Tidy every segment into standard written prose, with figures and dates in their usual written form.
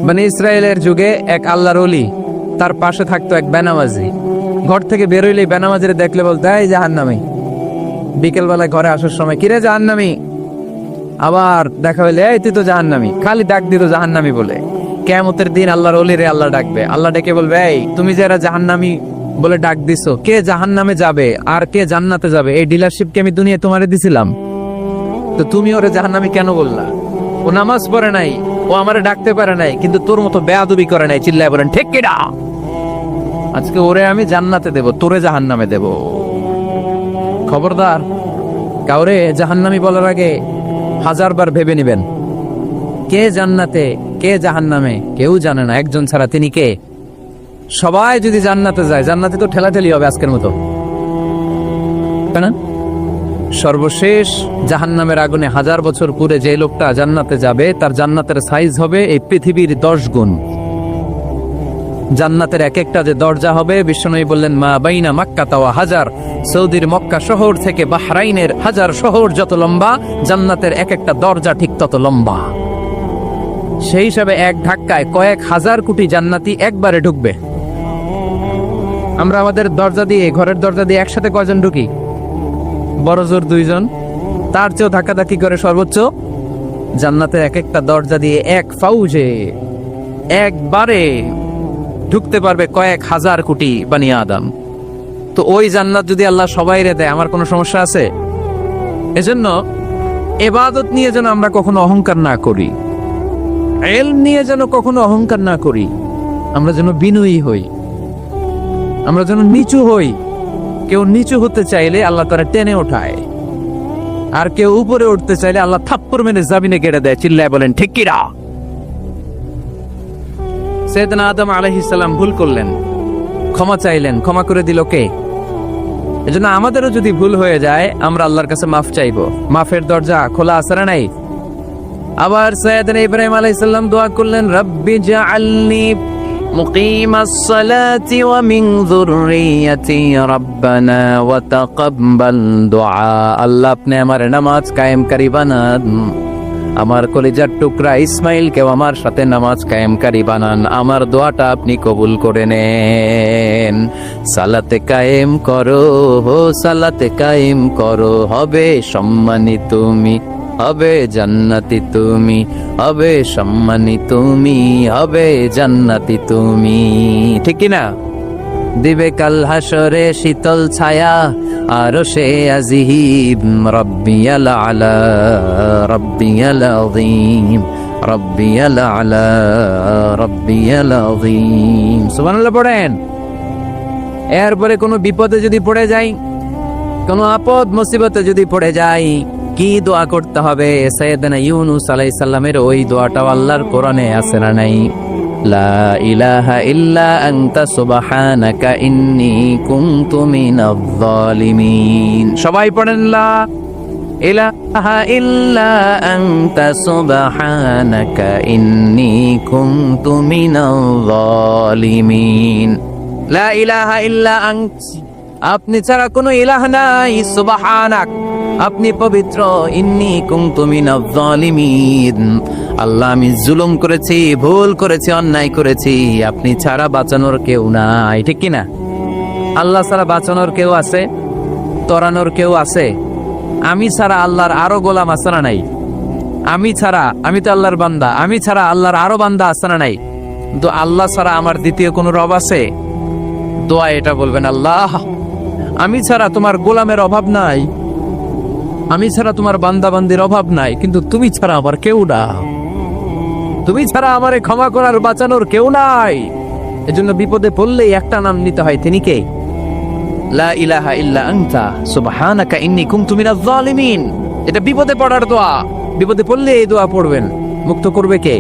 বনি ইসরায়েলের যুগে এক আল্লাহর ওলি, তার পাশে থাকতো এক বেনামাজি। ঘর থেকে বেরোইলেই বেনামাজিরে দেখলে বলতো, এই জাহান্নামী। বিকেল বেলায় ঘরে আসার সময়, কিরে জাহান্নামী। আবার দেখা হইলে, এই তুই তো জাহান্নামী। খালি ডাক দিত জাহান্নামী বলে। কিয়ামতের দিন আল্লাহর ওলিরে আল্লাহ ডাকবে। আল্লাহ ডেকে বলবে, এই তুমি যে এরা জাহান্নামী বলে ডাক দিছো, কে জাহান্নামে যাবে আর কে জান্নাতে যাবে, এই ডিলারশিপ কি আমি দুনিয়ায় তোমারে দিছিলাম? তো তুমি ওরে জাহান্নামী কেন বললা? ও নামাজ পড়ে নাই, ও আমারে ডাকতে পারে নাই, কিন্তু তোর মতো বেয়াদবি করে নাই। চিল্লায় বলেন ঠিক কিনা? আজকে ওরে আমি জান্নাতে দেব, তোরে জাহান্নামে দেব। খবরদার, কাউরে জাহান্নামী বলার আগে 1000 বার ভেবে নিবেন। কে জান্নাতে কে জাহান্নামে কেউ জানে না, একজন ছাড়া। তিনি কে? সবাই যদি জান্নাতে যায়, জান্নাতে তো ঠেলাঠেলি হবে আজকের মতো, তাই না? সর্বশেষ জাহান্নামের আগুনে 1000 বছর পুরে যে লোকটা জান্নাতে যাবে, তার জান্নাতের সাইজ হবে এই পৃথিবীর 10 গুণ। জান্নাতের এক একটা যে দরজা হবে, বিশ্বনবী বললেন, মা বাইনা মাক্কা তাওয়া হাজার। সৌদির মক্কা শহর থেকে বাহরাইনের 1000 শহর যত লম্বা, জান্নাতের এক একটা দরজা ঠিক তত লম্বা। সেই হিসাবে এক ধাক্কায় কয়েক হাজার কোটি জান্নাতি একবারে ঢুকবে। আমরা আমাদের দরজা দিয়ে, ঘরের দরজা দিয়ে একসাথে কয়জন ঢুকি? বড় জোর 2 জন। তার চেয়েও ধাক্কাধাক্কি করে সর্বোচ্চ জান্নাতের এক একটা দরজা দিয়ে এক ফাউজে একবারে ঢুকতে পারবে কয়েক হাজার কোটি বানি আদম। তো ওই জান্নাত যদি আল্লাহ সবাইরে দেয়, আমার কোনো সমস্যা আছে? এজন্য ইবাদত নিয়ে যেন আমরা কখনো অহংকার না করি, ইলম নিয়ে যেন কখনো অহংকার না করি। আমরা যেন বিনয়ী হই, আমরা যেন নিচু হই। কেউ নিচু হতে চাইলে আল্লাহ তারা টেনে ওঠায়, আর কেউ উপরে উঠতে চাইলে আল্লাহ থাপ্পড় মেরে জামিনে গেড়ে দেয়। চিল্লায় বলেন ঠিক কিনা? সাইয়েদনা আদম আলাইহিস সালাম ভুল করলেন, ক্ষমা চাইলেন, ক্ষমা করে দিল কে? এজন্য আমাদেরও যদি ভুল হয়ে যায়, আমরা আল্লাহর কাছে মাফ চাইবো। মাফের দরজা খোলা আছে না নাই? আবার সাইয়েদনা ইব্রাহিম আলাইহিস সালাম দোয়া করলেন, রব্বি জাআলনি মুকিমাস সালাতি ওয়া মিন যুররিয়াতি রাব্বানা ওয়া তাকাব্বাল দুআ। আল্লাহ আপনি আমার নামাজ কায়েমকারী বানান, আমার কলিজার টুকরা ইসমাইলকেও আমার সাথে নামাজ কায়েমকারী বানান, আমার দোয়াটা আপনি কবুল করে নেন। সালাতে কায়েম করো, সালাতে কায়েম করো, হবে সম্মানী তুমি, হবে জান্নাতি তুমি, হবে সম্মানী তুমি, হবে জান্নাতি তুমি। ঠিক কি না? দিবে কাল হাসরে শীতল ছায়া, আরশে আজিম, রব্বিয়াল আলা, রব্বিয়াল আযীম, রব্বিয়াল আলা, রব্বিয়াল আযীম। সুবহানাল্লাহ পড়েন। এরপরে কোনো বিপদে যদি পড়ে যাই, কোনো আপদ মুসিবতে যদি পড়ে যাই, কি দোয়া করতে হবে? সাইয়েদনা ইউনূস আলাইহিস সালামের ওই দোয়াটাও আল্লাহর কোরআনে আছে না নাই? লা ইলাহা ইল্লা আনতা সুবহানাকা ইন্নী কুনতু মিনাজ জালিমিন। সবাই পড়েন, লা ইলাহা ইল্লা আনতা সুবহানাকা ইন্নী কুনতু মিনাজ জালিমিন। লা ইলাহা ইল্লা আনত, আপনি ছাড়া কোনো ইলাহ নাই, সুবহানাক, আপনি পবিত্র, ইন্নী কুনতু মিনাজ জালিমিন, আল্লাহ আমি জুলুম করেছি, ভুল করেছি, অন্যায় করেছি, আপনি ছাড়া বাঁচানোর কেউ নাই। ঠিক কিনা? আল্লাহ ছাড়া বাঁচানোর কেউ আছে? তরানোর কেউ আছে? আমি ছাড়া আল্লাহর আরো গোলাম আছে না নাই? আমি ছাড়া, আমি তো আল্লাহর বান্দা, আমি ছাড়া আল্লাহর আরো বান্দা আছে না নাই? তো আল্লাহ ছাড়া আমার দ্বিতীয় কোনো রব আছে? দোয়া এটা বলবেন, আল্লাহ আমি ছাড়া তোমার গোলামের অভাব নাই, আমি ছাড়া তোমার বান্দা বান্দির অভাব নাই, কিন্তু তুমি ছাড়া আমার কেউ না, তুমি ছাড়া আমারে ক্ষমা করার বাঁচানোর কেউ নাই। এজন্য বিপদে পড়লেই একটা নাম নিতে হয়, তিনি কে? লা ইলাহা ইল্লা আনতা সুবহানাকা ইন্নী কুনতু মিনাজ জালিমিন। এটা বিপদে পড়ার দোয়া। বিপদে পড়লে এই দোয়া পড়বেন। মুক্ত করবে কে?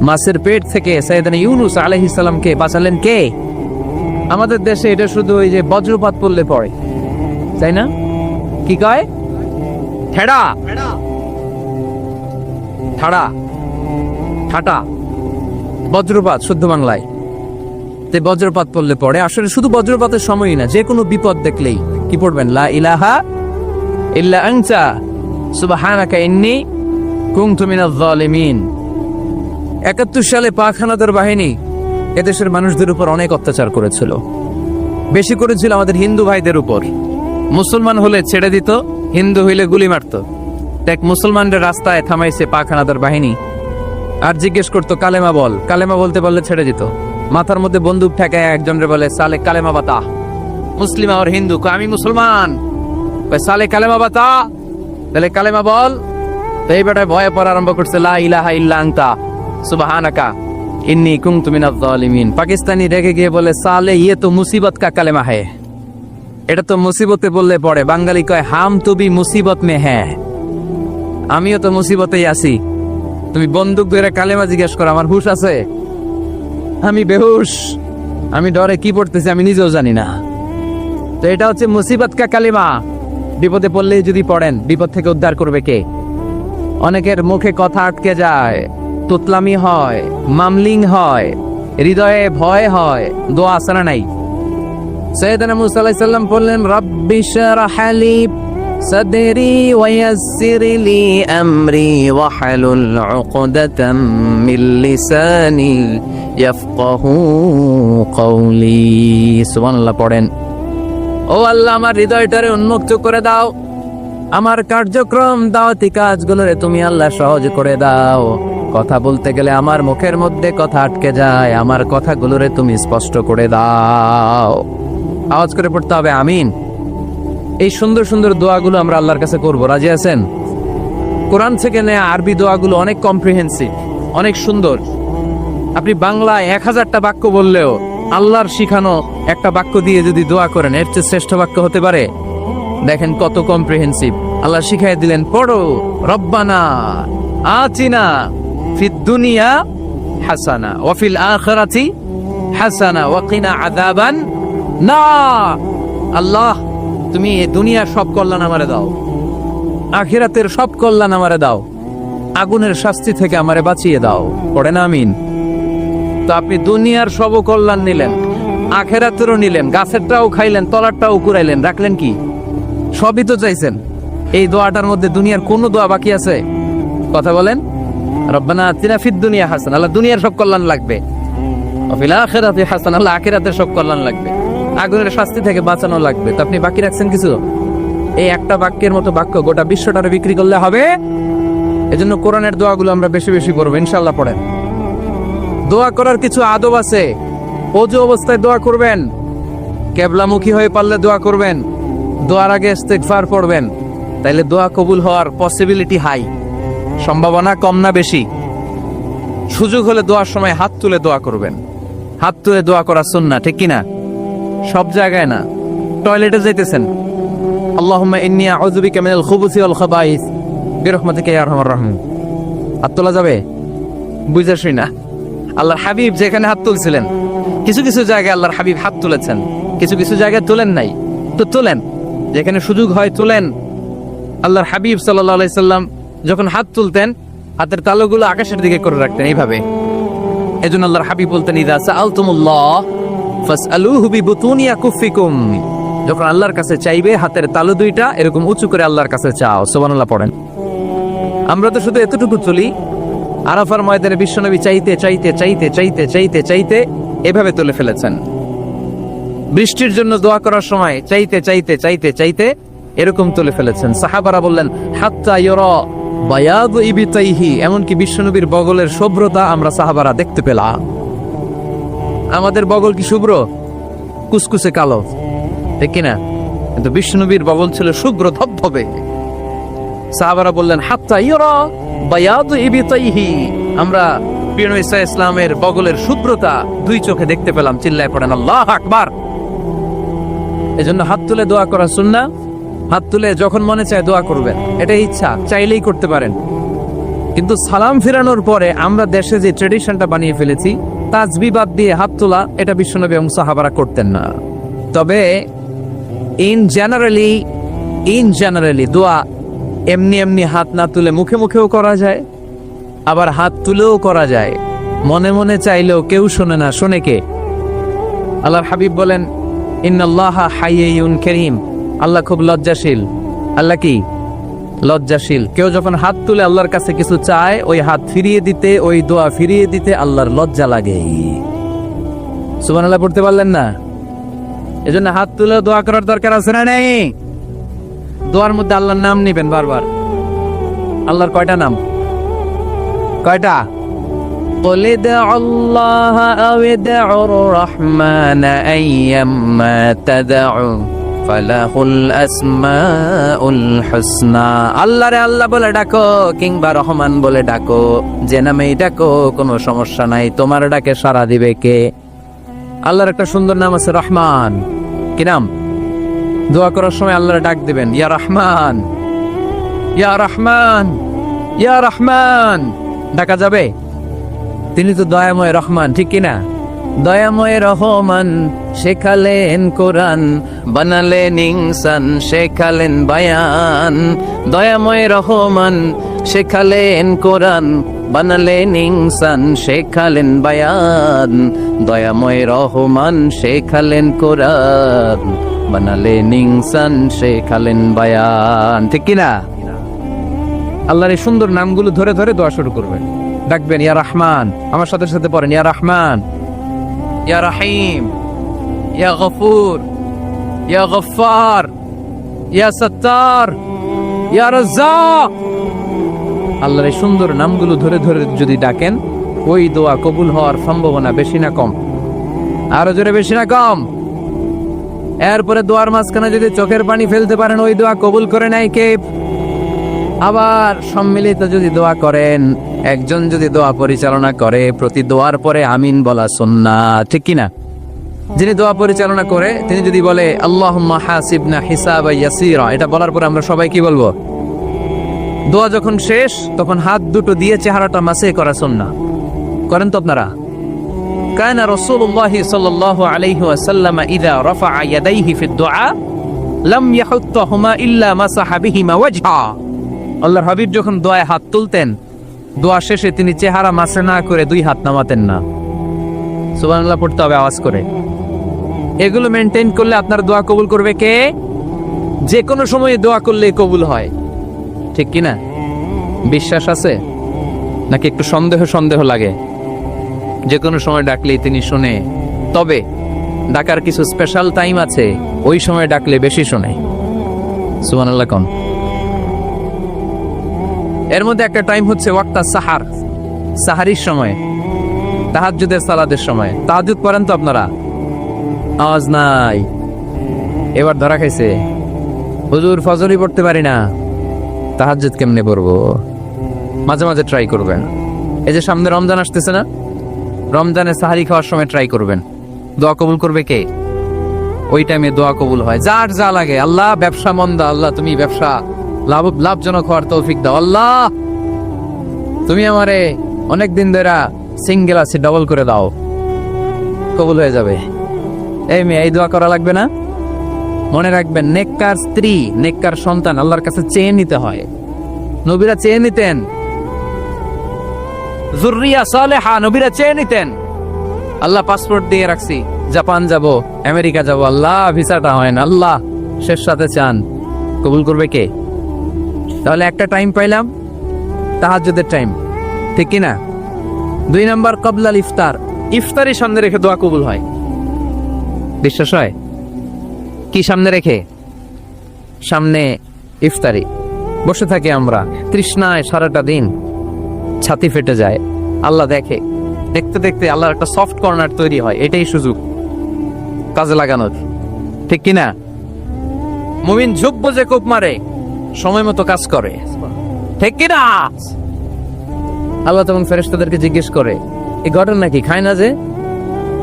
মাছের পেট থেকে সাইয়েদনা ইউনূস আলাইহিস সালামকে বাঁচালেন কে? আমাদের দেশে এটা শুধু ওই যে বজ্রপাত পড়লে পড়ে, তাই না? কি কয়? ঠেড়া, ঠাড়া, ঠাটা, বজ্রপাত শুদ্ধ বাংলায়। তে বজ্রপাত পড়লে পড়ে। আসলে শুধু বজ্রপাতের সময়ই না, যে কোনো বিপদ দেখলেই কি পড়বেন? লা ইলাহা ইল্লা আনতা সুবহানাকা ইন্নী কুনতু মিনাজ জালিমিন। 71 সালে পাক হানাদার বাহিনী এদেশের মানুষদের উপর অনেক অত্যাচার করেছিল, বেশি করেছিল আমাদের হিন্দু ভাইদের উপর। মুসলমান হলে ছেড়ে দিত, হিন্দু হইলে গুলি মারত। এক মুসলমানদের রাস্তায় থামাইছে পাক হানাদার বাহিনী, আর জিজ্ঞেস করতো কালেমা বল, কালেমা বলতে বললে ছেড়ে দিত। মাথার মধ্যে বন্দুক ঠেকায় একজনের বলে সালে কালেমা বাতা, মুসলিম আর হিন্দু, আমি মুসলমান, সালে কালেমা বাতা, তাহলে কালেমা বল। তো এই বেটায় ভয়ে পড়া আরম্ভ করছে, লা ইলাহা ইল্লা আনতা সুবহানাকা ইন্নী কুনতু মিনাজ জালিমিন। পাকিস্তানি রেগে গিয়ে বলে সালে ইয়ে তো মুসিবত কা কালেমা হ্যায়, এটা তো মুসিবতে বললে পড়ে। বাঙালি কয় হাম তো ভি মুসিবত মে হ্যায়, আমিও তো মুসিবতেই আছি। তুমি বন্দুক ধরে কালেমা জিজ্ঞেস করো, আমার হুশ আছে? আমি বেহুশ, আমি ডরে কি পড়তেছি আমি নিজেও জানি না। তো এটা হচ্ছে মুসিবত কা কালেমা। বিপদে পড়লেই যদি পড়েন, বিপদ থেকে উদ্ধার করবে কে? অনেকের মুখে কথা আটকে যায়, তুতলামি হয়, মামলিং হয়, হৃদয়ে ভয় হয়, দোয়া আসরা নাই। সাইয়েদনা মুসা আলাইহিস সালাম বললেন, রাব্বি শরহ লি সাদরি ওয়া ইয়াসসির লি আমরি ওয়াহলুল উকদাতাম মিন লিসানি ইয়াফকাহু কওলি। সুবহানাল্লাহ পড়েন। ও আল্লাহ, আমার হৃদয়টারে উন্মুক্ত করে দাও, আমার কার্যক্রম দাওয়াতি কাজগুলোরে তুমি আল্লাহ সহজ করে দাও। কথা বলতে গেলে আমার মুখের মধ্যে কথা আটকে যায়, আমার কথাগুলোরে তুমি স্পষ্ট করে দাও। আওয়াজ করে পড়তে হবে আমিন। এই সুন্দর সুন্দর দোয়াগুলো আমরা আল্লাহর কাছে করব, রাজি আছেন? কোরআন থেকে নেয়া আরবি দোয়াগুলো অনেক কম্প্রিহেন্সিভ, অনেক সুন্দর। আপনি বাংলায় 1000টা বাক্য বললেও আল্লাহর শিখানো একটা বাক্য দিয়ে যদি দোয়া করেন, এর চেয়ে শ্রেষ্ঠ বাক্য হতে পারে? দেখেন কত কম্প্রিহেন্সিভ। আল্লাহ শিখাই দিলেন, পড়ো রব্বানা আতিনা ফিদ দুনিয়া হাসানা ওয়া ফিল আখিরাতি হাসানা ওয়া কিনা আযাবান নার। আল্লাহ, তুমি এই দুনিয়ার সব কল্যাণ আমারে দাও, আখিরাতের সব কল্যাণ আমারে দাও, আগুনের শাস্তি থেকে আমারে বাঁচিয়ে দাও। পড়েন আমিন। তো আপনি দুনিয়ার সব কল্যাণ নিলেন, আখিরাতেরও নিলেন, গাছেরটাও খাইলেন, তলারটাও কুড়াইলেন, রাখলেন কি? সবই তো চাইছেন। এই দোয়াটার মধ্যে দুনিয়ার কোন দোয়া বাকি আছে? কথা বলেন। রব্বানা আতিনা ফিদ দুনিয়া হাসানা, আল্লাহ দুনিয়ার সব কল্যাণ লাগবে। ওয়া ফিল আখিরাতি হাসানা, আল্লাহ আখিরাতের সব কল্যাণ লাগবে, আগুনের শাস্তি থেকে বাঁচানো লাগবে। তো আপনি বাকি রাখছেন কিছু? এই একটা বাক্যের মতো বাক্য গোটা বিশ্বটারে বিক্রি করলে হবে। এজন্য কোরআনের দোয়াগুলো আমরা বেশি বেশি পড়বো ইনশাআল্লাহ। পড়েন। দোয়া করার কিছু আদব আছে। ওযু অবস্থায় দোয়া করবেন, কিবলামুখী হয়ে পারলে দোয়া করবেন, দোয়ার আগে ইস্তিগফার পড়বেন, তাইলে দোয়া কবুল হওয়ার পসিবিলিটি হাই, সম্ভাবনা কম না বেশি? সুযোগ হলে দোয়ার সময় হাত তুলে দোয়া করবেন। হাত তুলে দোয়া করা সুন্নাহ, ঠিক কিনা? সব জায়গায় না। টয়লেটে যাইতেছেন, আল্লাহুম্মা ইন্নী আউযু বিকা মিনাল খুবুসি ওয়াল খাবাইস বিরহমাতিকা ইয়া আরহামার রাহিম। হাত তোলা যাবে? বুঝাসই না। আল্লাহর হাবিব যেখানে হাত তুলছিলেন, কিছু কিছু জায়গায় আল্লাহর হাবিব হাত তুলেছেন, কিছু কিছু জায়গায় তুলেন নাই। তো তুলেন, যেখানে সুযোগ হয় তুলেন। আল্লাহর হাবিব সাল্লাল্লাহু আলাইহি সাল্লাম যখন হাত তুলতেন, হাতের তালুগুলো আকাশের দিকে করে রাখতেন এইভাবে। এজন্য আল্লাহর হাবিব বলতেন, ইযা সাআলতুমুল্লাহ ফাসআলুহু বিবুতুনি আকুফিকুম। যখন আল্লাহর কাছে চাইবে, হাতের তালু দুইটা এরকম উঁচু করে আল্লাহর কাছে চাও। সুবহানাল্লাহ পড়েন। আমরা তো শুধু এতটুকু চলি। আরাফার ময়দানে বিশ্বনবী চাইতে চাইতে চাইতে চাইতে চাইতে চাইতে এভাবে তুলে ফেলেছেন। বৃষ্টির জন্য দোয়া করার সময় চাইতে চাইতে চাইতে চাইতে এরকম তুলে ফেলেছেন। সাহাবারা বললেন, হাত্তা ইউরা বায়াদু ইবতাইহি, এমনকি বিশ্বনবীর বগলের শুভ্রতা আমরা সাহাবারা দেখতে পেলাম। আমাদের বগল কি শুভ্র? কুসকুসে কালো, ঠিক কিনা? কিন্তু বিশ্বনবীর বগল ছিল শুভ্র ধবধবে। সাহাবারা বললেন, হাত্তা ইউরা বায়াদু ইবতাইহি, আমরা প্রিয় নবী সাল্লাল্লাহু আলাইহি ওয়াসাল্লামের বগলের শুভ্রতা দুই চোখে দেখতে পেলাম। চিল্লায় পড়েন আল্লাহু আকবার। এজন্য হাত তুলে দোয়া করা সুন্নাহ। হাত তুলে যখন মনে চায় দোয়া করবেন, এটা ইচ্ছা, চাইলেই করতে পারেন। কিন্তু সালাম ফিরানোর পরে আমরা দেশে যে ট্রেডিশনটা বানিয়ে ফেলেছি, তাসবিহ বাদ দিয়ে হাত তোলা, এটা বিশ্বনবী এবং সাহাবারা করতেন না। তবে ইন জেনারেলি দোয়া এমনি এমনি হাত না তুলে মুখে মুখেও করা যায়, আবার হাত তুলেও করা যায়। মনে মনে চাইলেও কেউ শোনে না, শোনে কে? আল্লাহর হাবিব বলেন, ইন্নাল্লাহা হাইয়ুন কারীম, আল্লাহ খুব লজ্জাশীল। আল্লাহ কি? লজ্জাশীল। কেউ যখন হাত তুলে আল্লাহর কাছে কিছু চায়, ওই হাত ফিরিয়ে দিতে, ওই দোয়া ফিরিয়ে দিতে আল্লাহর লজ্জা লাগে। সুবহানাল্লাহ পড়তে পারলেন না? এজন্য হাত তুলে দোয়া করার দরকার আছে না নেই? দোয়ার মধ্যে আল্লাহর নাম নিবেন বারবার। আল্লাহর কয়টা নাম? কয়টা? قل ادعوا الله أو ادعوا الرحمن أيما تدعوا فله الأسماء الحسنى। আল্লাহ রে আল্লাহ বলে ডাকো কিংবা রহমান বলে ডাকো, যে নামেই ডাকো কোনো সমস্যা নাই, তোমার ডাকে সাড়া দিবে কে? আল্লাহর একটা সুন্দর নাম আছে রহমান। কি নাম? দোয়া করার সময় আল্লাহর ডাক দিবেন, ইয়া রহমান, ইয়া রহমান, ইয়া রহমান। ডাকা যাবে? তিনি তো দয়াময় রহমান, ঠিক কিনা? দয়াময় রহমান শেখালেন কোরআন, বানালেন ইনসান, শেখালেন বায়ান। দয়াময় রহমান শেখালেন কোরআন, বানালেন ইনসান, শেখালেন বায়ান। দয়াময় রহমান শেখালেন কোরআন, বানালেন ইনসান, শেখালেন বায়ান। ঠিক কিনা? আল্লাহর এই সুন্দর নামগুলো ধরে ধরে দোয়া শুরু করবেন, ডাকবেন ইয়া রহমান। আমার সাথে সাথে পড়েন, ইয়া রহমান, ইয়া রহিম, ইয়া গফুর, ইয়া গফফার, ইয়া সত্তার, ইয়া রাজ্জাক। আল্লাহর এই সুন্দর নামগুলো ধরে ধরে যদি ডাকেন, ওই দোয়া কবুল হওয়ার সম্ভাবনা বেশি না কম? আরো জোরে, বেশি না কম? এরপরে দোয়ার মাঝখানে যদি চোখের পানি ফেলতে পারেন, ওই দোয়া কবুল করে নেয় কে? আবার সম্মিলিত যদি দোয়া করেন, একজন যদি দোয়া পরিচালনা করে, প্রতি দোয়ার পরে আমিন বলা সুন্নাত, ঠিক কিনা? যিনি দোয়া পরিচালনা করে তিনি যদি বলে আল্লাহুম্মা হাসিবনা হিসাবান ইয়াসীরা, এটা বলার পরে আমরা সবাই কি বলবো? দোয়া যখন শেষ তখন হাত দুটো দিয়ে চেহারাটা মাসে করা সুন্নাহ। করেন তো আপনারা? কানা রাসূলুল্লাহ সাল্লাল্লাহু আলাইহি ওয়াসাল্লাম ইযা রাফা'a ইয়াদাইহি ফিদ দুআ লাম ইয়াহুত্তাহুমা ইল্লা মাসাহা বিহিমা ওয়াজহা। আল্লাহর হাবিব যখন দোয়ায় হাত তুলতেন, দোয়া শেষে তিনি চেহারা মাসে না করে দুই হাত নামাতেন না। সুবহানাল্লাহ পড়তে হবে আওয়াজ করে। এগুলো মেনটেন করলে আপনার দোয়া কবুল করবে কে? যে কোনো সময়ে দোয়া করলে কবুল হয়, ঠিক কিনা? বিশ্বাস আছে নাকি একটু সন্দেহ সন্দেহ লাগে? যে কোনো সময় ডাকলেই তিনি শুনে, তবে ডাকার কিছু স্পেশাল টাইম আছে, ওই সময় ডাকলে বেশি শুনে। সুবহানাল্লাহ কোন? এর মধ্যে একটা টাইম হচ্ছে ওয়াক্তা সাহার, সাহারির সময়, তাহাজ্জুদের সালাতের সময়। তাহাজ্জুদ পড়েন তো আপনারা? আওয়াজ নাই। এবার ধরা খাইছে, হুজুর ফজরই পড়তে পারি না, তাহাজ্জুদ কেমনে পড়বো? মাঝে মাঝে ট্রাই করবেন। এই যে সামনে রমজান আসতেছে না, রমজানে সাহারি খাওয়ার সময় ট্রাই করবেন। দোয়া কবুল করবে কে? ওই টাইমে দোয়া কবুল হয়। যার যা লাগে, আল্লাহ ব্যবসা মন্দা, আল্লাহ তুমি ব্যবসা লাভজনক হওয়ার তৌফিক দাও, আল্লাহ তুমি আমারে অনেকদিন ধরে সিঙ্গেল আছি, ডাবল করে দাও, কবুল হয়ে যাবে। এই মেয়ে, এই দোয়া করা লাগবে না? মনে রাখবেন, নেককার স্ত্রী, নেককার সন্তান আল্লাহর কাছে চেয়ে নিতে হয়। নবীরা চেয়ে নিতেন, যুররিয়া সালেহা নবীরা চেয়ে নিতেন। আল্লাহ পাসপোর্ট দিয়ে রাখছি, জাপান যাব, আমেরিকা যাব, আল্লাহ ভিসাটা হয় না, আল্লাহ শেষ সাথে চান, কবুল করবে কে? তাহলে একটা টাইম পাইলাম, তাহাজ্জুদের টাইম, ঠিক কিনা? 2 নাম্বার কবলাল ইফতার, ইফতারি সামনে রেখে দোয়া কবুল হয়। বিশ্বাস হয়? কি সামনে রেখে? সামনে ইফতারি। বসে থাকি আমরা তৃষ্ণায় সারাটা দিন, ছাতি ফেটে যায়, আল্লাহ দেখে, দেখতে দেখতে আল্লাহর একটা সফট কর্নার তৈরি হয়। এটাই সুযোগ কাজে লাগানোর, ঠিক কিনা? মুমিন ঝুপ বোঝে কোপ মারে, সময় মতো কাজ করে, ঠিক কিনা? আল্লাহ তখন ফেরেশতাদেরকে জিজ্ঞেস করে, এই ঘটনা কি? খায় না যে?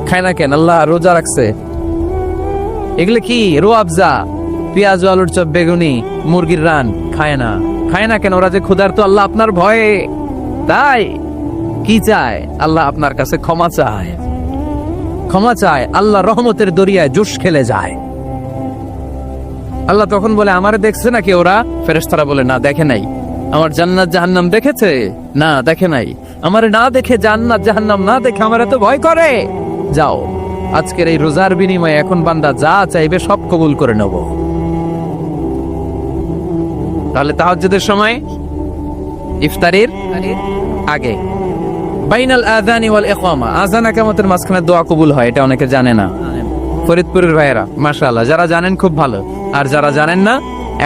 খায় না কেন? আল্লাহ রোজা রাখছে। এগুলো কি? রোয়াবজা, পেঁয়াজ, আলুর চপ, বেগুনি, মুরগির রান খায় না। খায় না কেন? ওরা যে ক্ষুধার্ত, আল্লাহ আপনার ভয়ে। তাই কি চায়? আল্লাহ আপনার কাছে ক্ষমা চায়, ক্ষমা চায়। আল্লাহ রহমতের দরিয়ায় জোশ খেলে যায়। আল্লাহ তখন বলে, আমারে দেখছে নাকি ওরা? ফেরেশতারা বলে, না দেখে নাই। আমার জান্নাত জাহান্নাম দেখেছে? না দেখে নাই। আমারে না দেখে, জান্নাত জাহান্নাম না দেখে আমার এত ভয় করে? যাও, আজকের এই রোজার বিনিময়ে এখন বান্দা যা চাইবে সব কবুল করে নেব। তাহলে তাহাজ্জুদের সময় ইফতারির আগে বাইনাল আযানি ওয়াল ইকামা, আযান ইকামতের মাঝখানে দোয়া কবুল হয়, এটা অনেকে জানে না। ফরিদপুরের ভাইয়েরা মাশাআল্লাহ, যারা জানেন খুব ভালো, আর যারা জানেন না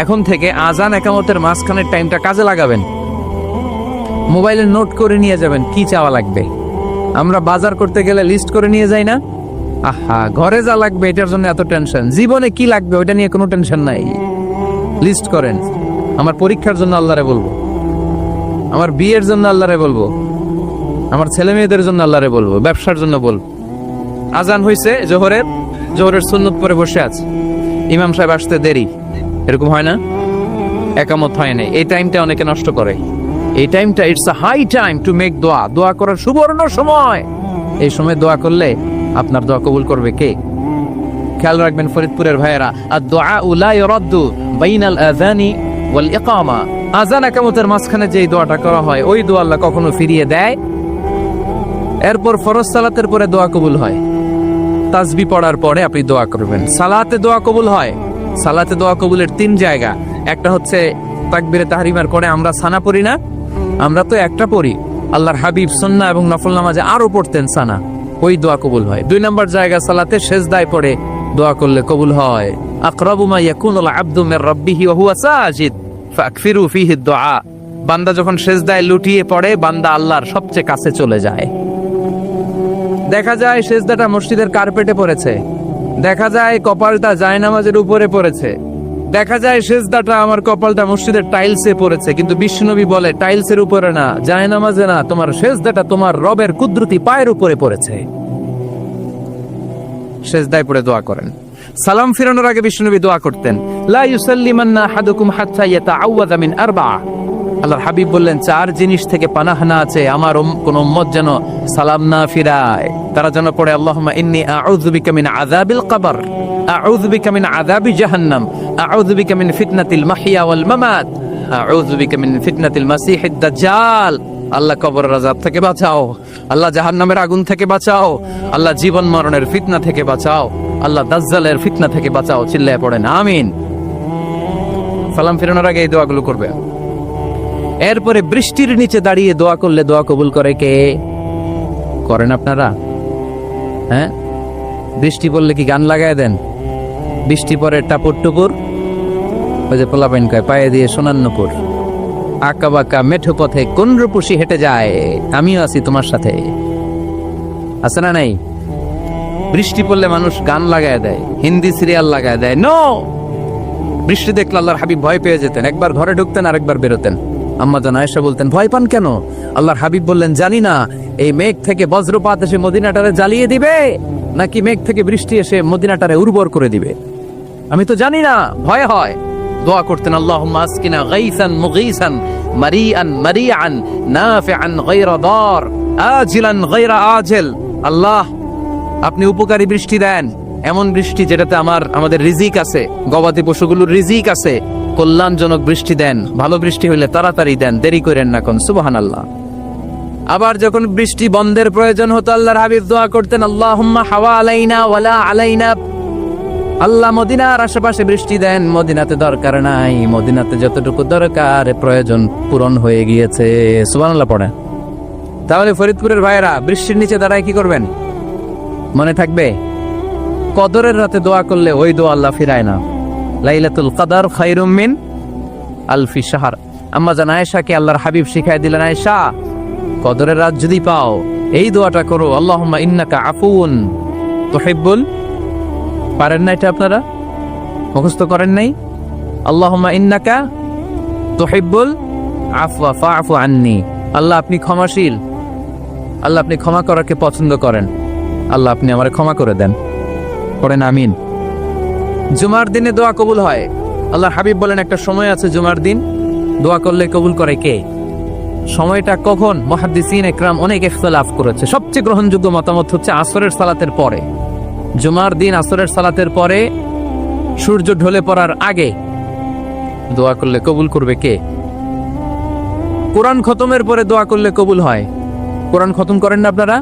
এখন থেকে আযান ইকামতের মাঝখানের টাইমটা কাজে লাগাবেন। মোবাইলে নোট করে নিয়ে যাবেন কি চাওয়া লাগবে। আমরা বাজার করতে গেলে লিস্ট করে নিয়ে যাই না? আহা, ঘরে যা লাগবে এটার জন্য এত টেনশন, জীবনে কি লাগবে ওইটা নিয়ে কোনো টেনশন নাই। লিস্ট করেন। আমার পরীক্ষার জন্য আল্লাহরে বলবো, আমার বিয়ের জন্য আল্লাহরে বলবো, আমার ছেলে মেয়েদের জন্য আল্লাহরে বলবো, ব্যবসার জন্য বলবো। আজান হইছে জোহরের সুন্নত পরে বসে আছে, ইমাম সাহেব আসতে দেরি, এরকম হয় না? একামত হয় না, এই টাইমটা অনেকে নষ্ট করে। এই টাইমটা it's a high time to make দোয়া, দোয়া করার সুবর্ণ সময়। এই সময় দোয়া করলে আপনার দোয়া কবুল করবে কে? খেয়াল রাখবেন ফরিদপুরের ভাইয়েরা, আদ-দুআউ লা ইউরাদ্দু বাইনাল আযানি ওয়াল ইকামা, আযান ইকামতের মাঝখানে যেই দোয়াটা করা হয় ওই দোয়া আল্লাহ কখনো ফিরিয়ে দেয়। এরপর ফরজ সালাতের পরে দোয়া কবুল হয়, তাসবিহ পড়ার পরে আপনি দোয়া করবেন। সালাতে দোয়া কবুল হয়, সালাতে দোয়া কবুলের 3 জায়গা। একটা হচ্ছে তাকবীরে তাহরিমার পরে আমরা সানা পড়ি না, আমরা তো একটা পড়ি, আল্লাহর হাবিব সুন্নাহ এবং নফল নামাজে আরো পড়তেন সানা, ওই দোয়া কবুল হয়। 2 নম্বর জায়গা সালাতে সেজদায় পড়ে দোয়া করলে কবুল হয়। আকরাবু মা ইয়াকুনুল আবদু মির রাব্বিহি ওয়া হুয়া সাজিদ ফাকফিরু ফীহি দুআ, বান্দা যখন সেজদায় লুটিয়ে পড়ে বান্দা আল্লাহর সবচেয়ে কাছে চলে যায়। দেখা যায় সেজদাটা মসজিদের কার্পেটে পড়েছে, দেখা যায় কপালটা জায়নামাজের উপরে পড়েছে, দেখা যায় সেজদাটা আমার কপালটা মসজিদের টাইলসে পড়েছে, কিন্তু বিশ্বনবী বলে টাইলসের উপরে না, জায়নামাজে না, তোমার সেজদাটা তোমার রবের কুদরতি পায়ের উপরে পড়েছে। সেজদায় পড়ে দোয়া করেন। সালাম ফিরানোর আগে বিশ্বনবী দোয়া করতেন, লা ইউসাল্লিমান্না আহাদুকুম হাত্তা ইয়াতাআওয়াযা মিন আরবাআ, আল্লাহর হাবিব বললেন 4 জিনিস থেকে পানাহ না আছে আমার কোন উম্মত যেন সালাম না ফিরায়। তারা যেন পড়ে আল্লাহুম্মা ইন্নী আউযু বিকা মিন আযাবিল কবর, আউযু বিকা মিন আযাবি জাহান্নাম, আউযু বিকা মিন ফিতনাতিল মাহইয়া ওয়াল মামাত, আউযু বিকা মিন ফিতনাতিল মাসিহিদ দাজ্জাল। আল্লাহ কবরের আযাব থেকে বাঁচাও, আল্লাহ জাহান্নামের আগুন থেকে বাঁচাও, আল্লাহ জীবন মরণের ফিতনা থেকে বাঁচাও, আল্লাহ দাজ্জালের ফিতনা থেকে বাঁচাও। চিল্লায়ে পড়েন আমিন। সালাম ফিরানোর আগে এই দোয়াগুলো করবে। এরপরে বৃষ্টির নিচে দাঁড়িয়ে দোয়া করলে দোয়া কবুল করে কে? করেন আপনারা? হ্যাঁ, বৃষ্টি পড়লে কি গান লাগায় দেন? বৃষ্টি পরে টাপুর টুপুর, ওই যে পোলাপাইন কয় পায়ে দিয়ে সোনার নুপুর, আঁকা বাঁকা মেঠো পথে কোন রূপসী হেঁটে যায়, আমিও আছি তোমার সাথে, আছে না নাই? বৃষ্টি পড়লে মানুষ গান লাগায় দেয়, হিন্দি সিরিয়াল লাগায় দেয়। নো, বৃষ্টি দেখলে আল্লাহর হাবিব ভয় পেয়ে যেতেন, একবার ঘরে ঢুকতেন আরেকবার বেরোতেন। আম্মা জান আয়েশা বলতেন, ভয় পান কেন? আল্লাহর হাবিব বললেন, জানি না এই মেঘ থেকে বজ্রপাত এসে মদিনাটারে জ্বালিয়ে দিবে নাকি মেঘ থেকে বৃষ্টি এসে মদিনাটারে উর্বর করে দিবে, আমি তো জানি না, ভয় হয়। দোয়া করতেন, আল্লাহুম্মা আসকিনা গাইসান মুগীসান মারিআন মারিআন নাফিআন গায়রা দার আজিলান গায়রা আজিল। আল্লাহ, আপনি উপকারী বৃষ্টি দেন, এমন বৃষ্টি যেটাতে আমাদের রিজিক আছে, গবাদি পশুগুলোর রিজিক আছে, কল্যাণজনক বৃষ্টি দেন, ভালো বৃষ্টি হইলে তাড়াতাড়ি দেন, দেরি করেন না কোন। সুবহানাল্লাহ। আবার যখন বৃষ্টি বন্ধের প্রয়োজন হতো আল্লাহর হাবিব দোয়া করতেন, আল্লাহুম্মা হাওয়া আলাইনা ওয়ালা আলাইনা, আল্লাহ মদিনার আশেপাশে বৃষ্টি দেন, মদিনাতে দরকার নাই, মদিনাতে যতটুকু দরকার প্রয়োজন পূরণ হয়ে গিয়েছে। সুবহানাল্লাহ পড়ে। তাহলে ফরিদপুরের ভাইয়েরা বৃষ্টির নিচে দাঁড়ায় কি করবেন মনে থাকবে? কদরের রাতে দোয়া করলে ওই দোয়া আল্লাহ ফিরায় না। লাইলাতুল কদর খায়রুম মিন আলফি শাহর। আম্মা জান আয়েশাকে আল্লাহর হাবিব শিখাই দিলেন, আয়েশা কদরের রাত যদি পাও এই দোয়াটা করো, আল্লাহুম্মা ইন্নাকা আফুউন তুহিব্বুল, পারেন না এটা আপনারা? মুখস্থ করেন নাই? আল্লাহুম্মা ইন্নাকা তুহিব্বুল আফওয়া ফাআফু আন্নি, আল্লাহ আপনি ক্ষমাশীল, আল্লাহ আপনি ক্ষমা করাকে পছন্দ করেন, আল্লাহ আপনি আমারে ক্ষমা করে দেন। পড়েন আমিন। জুমার দিনে দোয়া কবুল হয়। আল্লাহর হাবিব বলেন একটা সময় আছে জুমার দিন দোয়া করলে কবুল করে কে? সময়টা কখন? মুহাদ্দিসিন ইকরাম অনেক ইখতিলাফ করেছে, সবচেয়ে গ্রহণযোগ্য মতামত হচ্ছে আসরের সালাতের পরে। জুমার দিন আসরের সালাতের পরে সূর্য ঢলে পড়ার আগে দোয়া করলে কবুল করবে কে? কোরআন খতমের পরে দোয়া করলে কবুল হয়। কোরআন খতম করেন না আপনারা?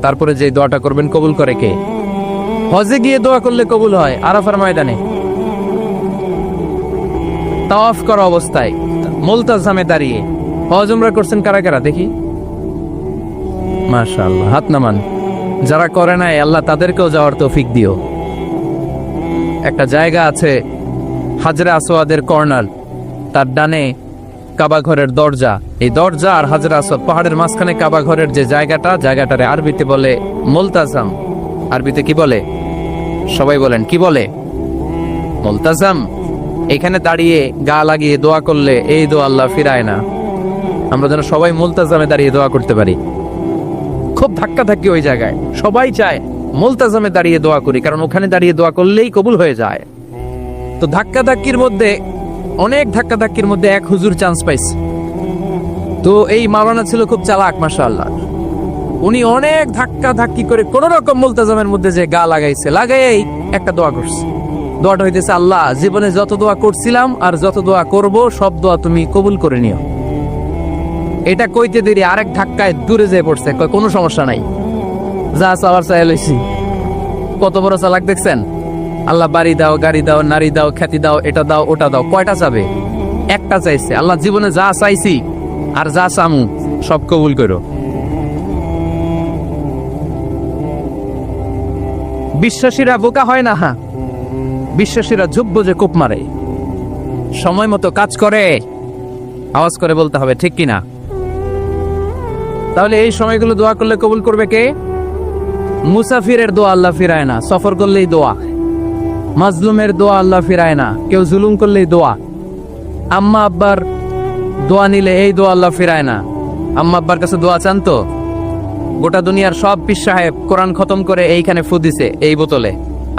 তারপরে যে দোয়াটা করবেন কবুল করে কে? হজে গিয়ে দোয়া করলে কবুল হয়, আরাফার ময়দানে। তাওয়াফ করা অবস্থায় মুলতাজামে দাঁড়িয়ে হজ উমরা করছেন কারা কারা দেখি? মাশাআল্লাহ, হাত নামান। যারা করে নাই আল্লাহ তাদেরকেও যাওয়ার তৌফিক দিও। একটা জায়গা আছে হাজরে আসওয়াদের কর্নার, তার ডানে কাবা ঘরের দরজা। এই দরজা আর হাজরে আসওয়াদ পাহাড়ের মাঝখানে কাবা ঘরের যে জায়গাটারে আরবিতে বলে মুলতাজাম। আরবিতে কি বলে? সবাই বলেন, কি বলে? মুলতাজাম। এখানে দাঁড়িয়ে গা লাগিয়ে দোয়া করলে এই দোয়া আল্লাহ ফিরায় না। আমরা যেন সবাই মুলতাজামে দাঁড়িয়ে দোয়া করতে পারি। খুব ধাক্কা ধাক্কি ওই জায়গায়, সবাই চায় মুলতাজামে দাঁড়িয়ে দোয়া করি, কারণ ওখানে দাঁড়িয়ে দোয়া করলেই কবুল হয়ে যায়। তো ধাক্কা ধাক্কির মধ্যে, অনেক ধাক্কা ধাক্কির মধ্যে এক হুজুর চান্স পাইছে। তো এই মাওলানা ছিল খুব চালাক, মাশাআল্লাহ। উনি অনেক ধাক্কা ধাক্কি করে কোন রকম মুলতাজামের মধ্যে যে গা লাগাইছে, লাগাই একটা দোয়া করছে। দোয়াটা হইতেছে, আল্লাহ জীবনে যত দোয়া করছিলাম আর যত দোয়া করব সব দোয়া তুমি কবুল করে নিও। এটা কইতে দেরি আরেক ধাক্কায় দূরে যেয়ে পড়ছে, কোনো সমস্যা নাই, যা চাওয়ার চাই লইছি। কত বড় চালাক দেখছেন? আল্লাহ বাড়ি দাও, গাড়ি দাও, নারী দাও, খ্যাতি দাও, এটা দাও, ওটা দাও। কয়টা চাবে? একটা চাইছে। আল্লাহ জীবনে যা চাইছি আর যা চামু সব কবুল করো। বিশ্বাসীরা বোকা হয় না, হ্যাঁ, বিশ্বাসীরা ঝুব্ব যে কোপ মারে। সময় মতো কাজ করে, আওয়াজ করে বলতে হবে, ঠিক কিনা? তাহলে এই সময়গুলো দোয়া করলে কবুল করবে কে? মুসাফিরের দোয়া আল্লাহ ফিরায় না, সফর করলেই দোয়া। মাজলুমের দোয়া আল্লাহ ফিরায় না, কেউ জুলুম করলেই দোয়া। আম্মা আব্বার দোয়া নিলে এই দোয়া আল্লাহ ফিরায় না। আম্মা আব্বার কাছে দোয়া চান তো? গোটা দুনিয়ার সব পীর সাহেব কোরআন খতম করে এইখানে ফু দিছে এই বোতলে,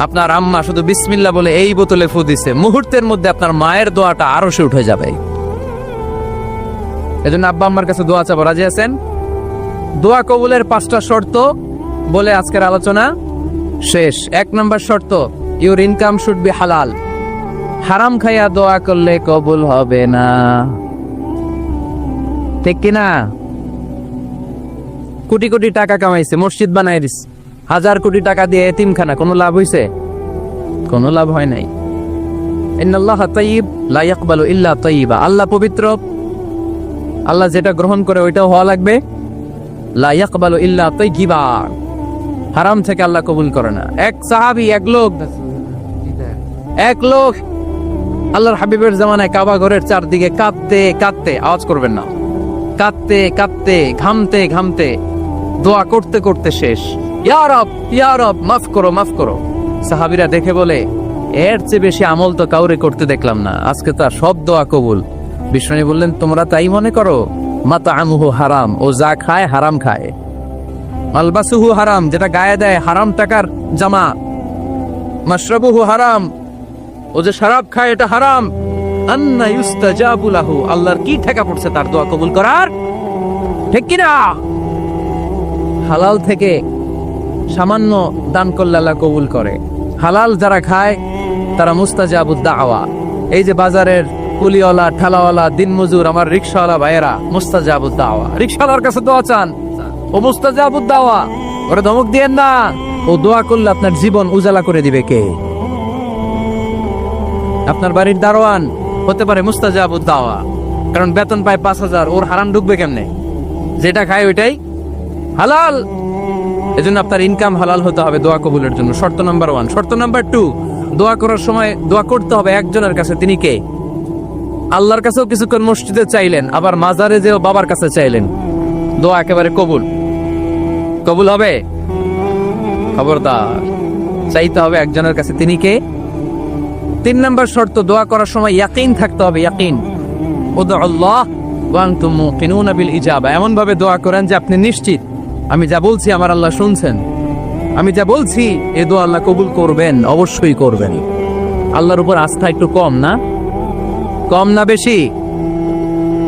আপনার আম্মা শুধু বিসমিল্লাহ বলে এই বোতলে ফু দিছে, মুহূর্তের মধ্যে আপনার মায়ের দোয়াটা আরো সে উঠে যাবে। এজন্য আব্বা আম্মার কাছে দোয়া চাবো, রাজি আছেন? দোয়া কবুলের 5টা শর্ত বলে আজকের আলোচনা শেষ। 1 নম্বর শর্ত, ইউর ইনকাম শুড বি হালাল। হারাম খাইয়া দোয়া করলে কবুল হবে না, ঠিক কিনা? কোটি কোটি টাকা কামাইছে, মসজিদ বানাই দিছে, 1000 কোটি টাকা দিয়ে এতিমখানা, কোনো লাভ হইছে? কোনো লাভ হয় নাই। ইন্নাল্লাহা তাইয়্যিব লা ইয়াকবালু ইল্লা তাইয়্যিবা। আল্লাহ পবিত্র, আল্লাহ যেটা গ্রহণ করে ওইটাও হওয়া লাগবে। লা ইয়াকবালু ইল্লা তাইয়্যিবা, হারাম থেকে আল্লাহ কবুল করে না। এক সাহাবী, এক লোক আল্লাহর হাবিবের জামানায় কাবা ঘরের চারদিকে কাঁদতে কাঁদতে, আওয়াজ করবেন না, কাঁদতে কাঁদতে, ঘামতে ঘামতে, দোয়া করতে করতে শেষ। ইয়া রব, ইয়া রব, মাফ করো, মাফ করো। সাহাবীরা দেখে বলে, এর চেয়ে বেশি আমল তো কাউরে করতে দেখলাম না, আজকে তার সব দোয়া কবুল। বিষ্ণু বললেন, তোমরা তাই মনে করো? মাতাআমুহু হারাম, ও যা খায় হারাম খায়। মালবাসুহু হারাম, যেটা গায়ে দেয় হারাম টাকার জামা। মাশরাবুহু হারাম, ও যে শরাব খায় এটা হারাম। আন্না ইউস্তাজাবু লাহু, আল্লাহর কি ঠেকা পড়ছে তার দোয়া কবুল করার, ঠিক কি না? হালাল থেকে সামান্য দান করলে আল্লাহ কবুল করে। হালাল যারা খায় তারা মুস্তাজাবুদ দাওয়া। এই যে বাজারের কুলিওয়ালা, ঠেলাওয়ালা, দিনমজুর, আমার রিকশাওয়ালা ভাইয়েরা, মুস্তাজাবুদ দাওয়া। রিকশাওয়ালার কাছে দোয়া চান, ও মুস্তাজাবুদ দাওয়া, ওরে ধমক দিয়েন না। ও দোয়া করলে আপনার জীবন উজালা করে দিবে কে? আপনার বাড়ির দারোয়ান হতে পারে মুস্তাজাবুদ দাওয়া, কারণ বেতন পায় 5000, ওর হারাম ঢুকবে কেমনে? যেটা খায় ওইটাই হালাল। এজন্য আপনার ইনকাম হালাল হতে হবে দোয়া কবুলের জন্য। শর্ত নাম্বার 1। শর্ত নাম্বার 2, দোয়া করার সময় দোয়া করতে হবে একজনের কাছে। তিনি কে? আল্লাহর কাছেও কিছুক্ষণ মসজিদে চাইলেন, আবার মাজারে যেও বাবার কাছে চাইলেন, দোয়া একেবারে কবুল। কবুল হবে? খবরদার, চাইতে হবে একজনের কাছে। তিনি কে? 3 নম্বর শর্ত, দোয়া করার সময় ইয়াকিন থাকতে হবে। ইয়াকিন, উদউল্লাহ ওয়া আনতুম মুকিনুনা বিল ইজাবা। এমন ভাবে দোয়া করেন যে আপনি নিশ্চিত, আমি যা বলছি আমার আল্লাহ শুনছেন, আমি যা বলছি এ দোয়া আল্লাহ কবুল করবেন, অবশ্যই করবেন। আল্লাহর উপর আস্থা একটু কম না? কম না বেশি?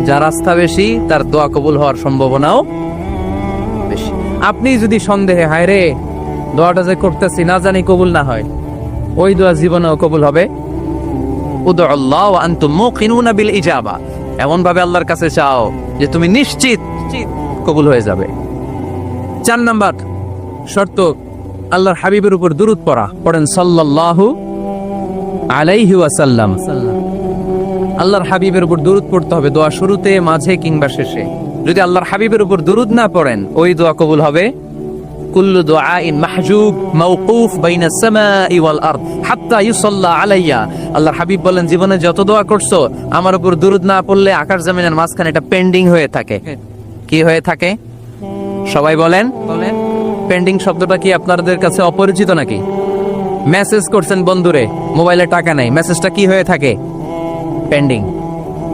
যার আস্থা বেশি তার দোয়া কবুল হওয়ার সম্ভাবনাও বেশি। আপনি যদি সন্দেহে, হায় রে দোয়াটা যে করতেছি না জানি কবুল না হয়, ওই দোয়া জীবনেও কবুল হবে। উদউল্লাহ ওয়া আনতুম মুকিনুনা বিল ইজাবা, এমন ভাবে আল্লাহর কাছে চাও যে তুমি নিশ্চিত কবুল হয়ে যাবে। 4 নাম্বার শর্ত, আল্লাহর হাবিবের উপর দুরূদ পড়া। পড়েন সাল্লাল্লাহু আলাইহি ওয়াসাল্লাম। আল্লাহর হাবিবের উপর দুরূদ পড়তে হবে দোয়া শুরুতে, মাঝে কিংবা শেষে। যদি আল্লাহর হাবিবের উপর দুরূদ না পড়েন, ওই দোয়া কবুল হবে কুল্লু দুআইন মাহজুব মাওকুফ বাইনা সামাই ওয়াল আরদ হাত্তা ইউসাল্লা আলাইয়া। আল্লাহর হাবিব বলেন, জীবনে যত দোয়া করছো আমার উপর দুরূদ না পড়লে আকাশ জমিনের মাঝখানে এটা পেন্ডিং হয়ে থাকে। কি হয়ে থাকে? সবাই বলেন। পেন্ডিং শব্দটা কি আপনাদের কাছে অপরিচিত নাকি? মেসেজ করছেন বন্ধুরে, মোবাইলে টাকা নাই, মেসেজটা কি হয়ে থাকে? পেন্ডিং।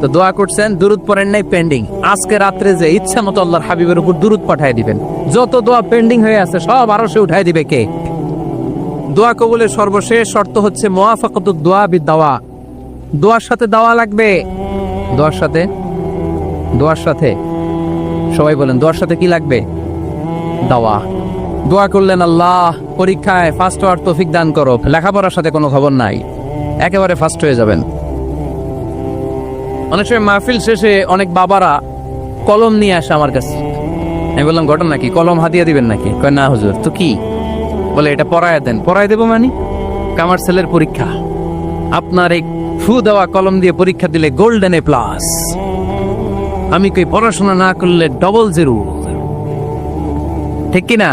তো দোয়া করছেন, দুরূদ পড়েন নাই, পেন্ডিং। আজকে রাত্রে যে ইচ্ছা মতো আল্লাহর হাবিবের উপর দুরূদ পাঠিয়ে দিবেন, যত দোয়া পেন্ডিং হয়ে আছে সব আরশে উঠাই দিবে কে? দোয়া কবুলের সর্বশেষ শর্ত হচ্ছে মুওয়াফাকাতুদ দুআ বিদ-দাওয়া। দোয়ার সাথে দাওয়া লাগবে। দোয়ার সাথে সবাই বলেন, দোয়ার সাথে কি লাগবে? দাওয়া। দোয়া করলেন, আল্লাহ পরীক্ষায় ফার্স্ট হওয়ার তৌফিক দান করো। লেখাপড়ার সাথে কোনো খবর নাই, একেবারে ফার্স্ট হয়ে যাবেন। অনেক সময় মাহফিল শেষে অনেক বাবারা কলম নিয়ে আসে আমার কাছে। আমি বললাম, ঘটনা কি? কলম হাতিয়ে দিবেন নাকি? কয় না হুজুর। তো কি? বলে, এটা পড়ায় দেন। পড়ায় দেবো মানে? আমার ছেলের পরীক্ষা, আপনার এই ফু দেওয়া কলম দিয়ে পরীক্ষা দিলে গোল্ডেন এ প্লাস। আমি কই, পড়াশোনা না করলে ডবল জিরো। ঠিক কিনা?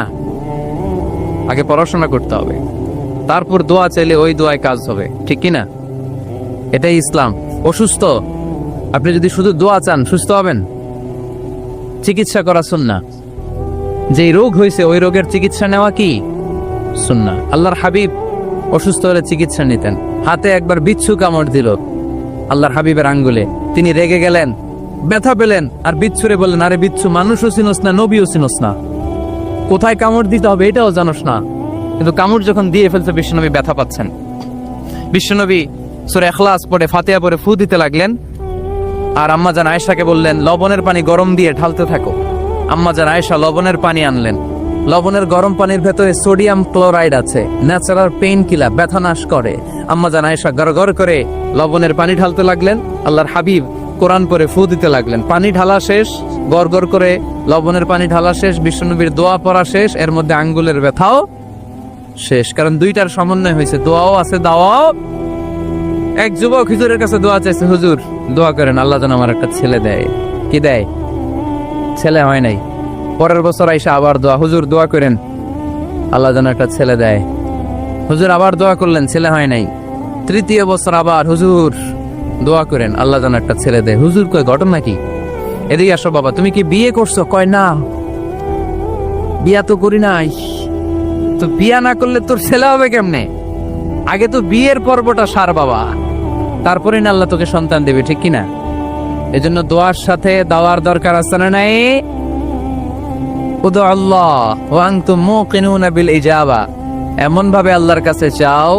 আগে পড়াশোনা করতে হবে, তারপর দোয়া চাইলে ওই দোয়ায় কাজ হবে। ঠিক কিনা? এটাই ইসলাম। অসুস্থ, আপনি যদি শুধু দোয়া চান সুস্থ হবেন? চিকিৎসা করা সুন্নাহ। যেই রোগ হয়েছে ওই রোগের চিকিৎসা নেওয়া কি সুন্নাহ। আল্লাহর হাবিব অসুস্থ হলে চিকিৎসা নিতেন। হাতে একবার বিচ্ছু কামড় দিল আল্লাহর হাবিবের আঙ্গুলে, তিনি রেগে গেলেন, ব্যথা পেলেন, আর বিচ্ছুরে বললেন, আরে বিচ্ছু, মানুষও চিনোস না, নবীও চিনোস না, কোথায় কামড় দিতে হবে এটাও জানোস না। কিন্তু কামড় যখন দিয়ে ফেলছে, বিশ্বনবী ব্যথা পাচ্ছেন। বিশ্বনবী সূরা ইখলাস পড়ে, ফাতিহা পড়ে ফু দিতে লাগলেন। আর আম্মাজান আয়েশাকে বললেন, লবণের পানি গরম দিয়ে ঢালতে থাকো। আম্মাজান আয়েশা লবণের পানি আনলেন। লবণের গরম পানির ভেতরে সোডিয়াম ক্লোরাইড আছে, ন্যাচারাল পেইন কিলার, ব্যথা নাশ করে। আম্মাজান আয়েশা গড়গড় করে লবণের পানি ঢালতে লাগলেন। আল্লাহর হাবিব কোরআন পড়ে ফু দিতে লাগলেন। পানি ঢালা শেষ, গড়গড় করে লবণের পানি ঢালা শেষ, বিশ্বনবীর দোয়া পড়া শেষ, এর মধ্যে আঙ্গুলের ব্যথাও শেষ। কারণ দুইটার সমন্বয় হয়েছে, দোয়াও আছে, দাওয়াও। এক যুবক হুজুরের কাছে দোয়া চাইছে, হুজুর দোয়া করেন আল্লাহ যেন আমার একটা ছেলে দেয়। কি দেয়? ছেলে হয় নাই। পরের বছর আইসা আবার দোয়া, হুজুর দোয়া করেন আল্লাহ যেন একটা ছেলে দেয়। হুজুর আবার দোয়া করলেন, ছেলে হয় নাই। তৃতীয় বছর আবার, হুজুর দোয়া করেন আল্লাহ যেন একটা ছেলে দেয়। হুজুর কয়, ঘটনা কি? এদিকে আসো বাবা, তুমি কি বিয়ে করছো? কয় না, বিয়া তো করি নাই। তো বিয়া না করলে তোর ছেলে হবে কেমনে? আগে তো বিয়ের পর্বটা সার বাবা, তারপরে না আল্লাহ তোকে সন্তান দেবে। ঠিক কিনা? এজন্য দোয়ার সাথে দাওয়ার দরকার আছে না নাই? উদু আল্লাহ ওয়া আনতুম মুকিনুনা বিল ইজাবা। এমন ভাবে আল্লাহর কাছে চাও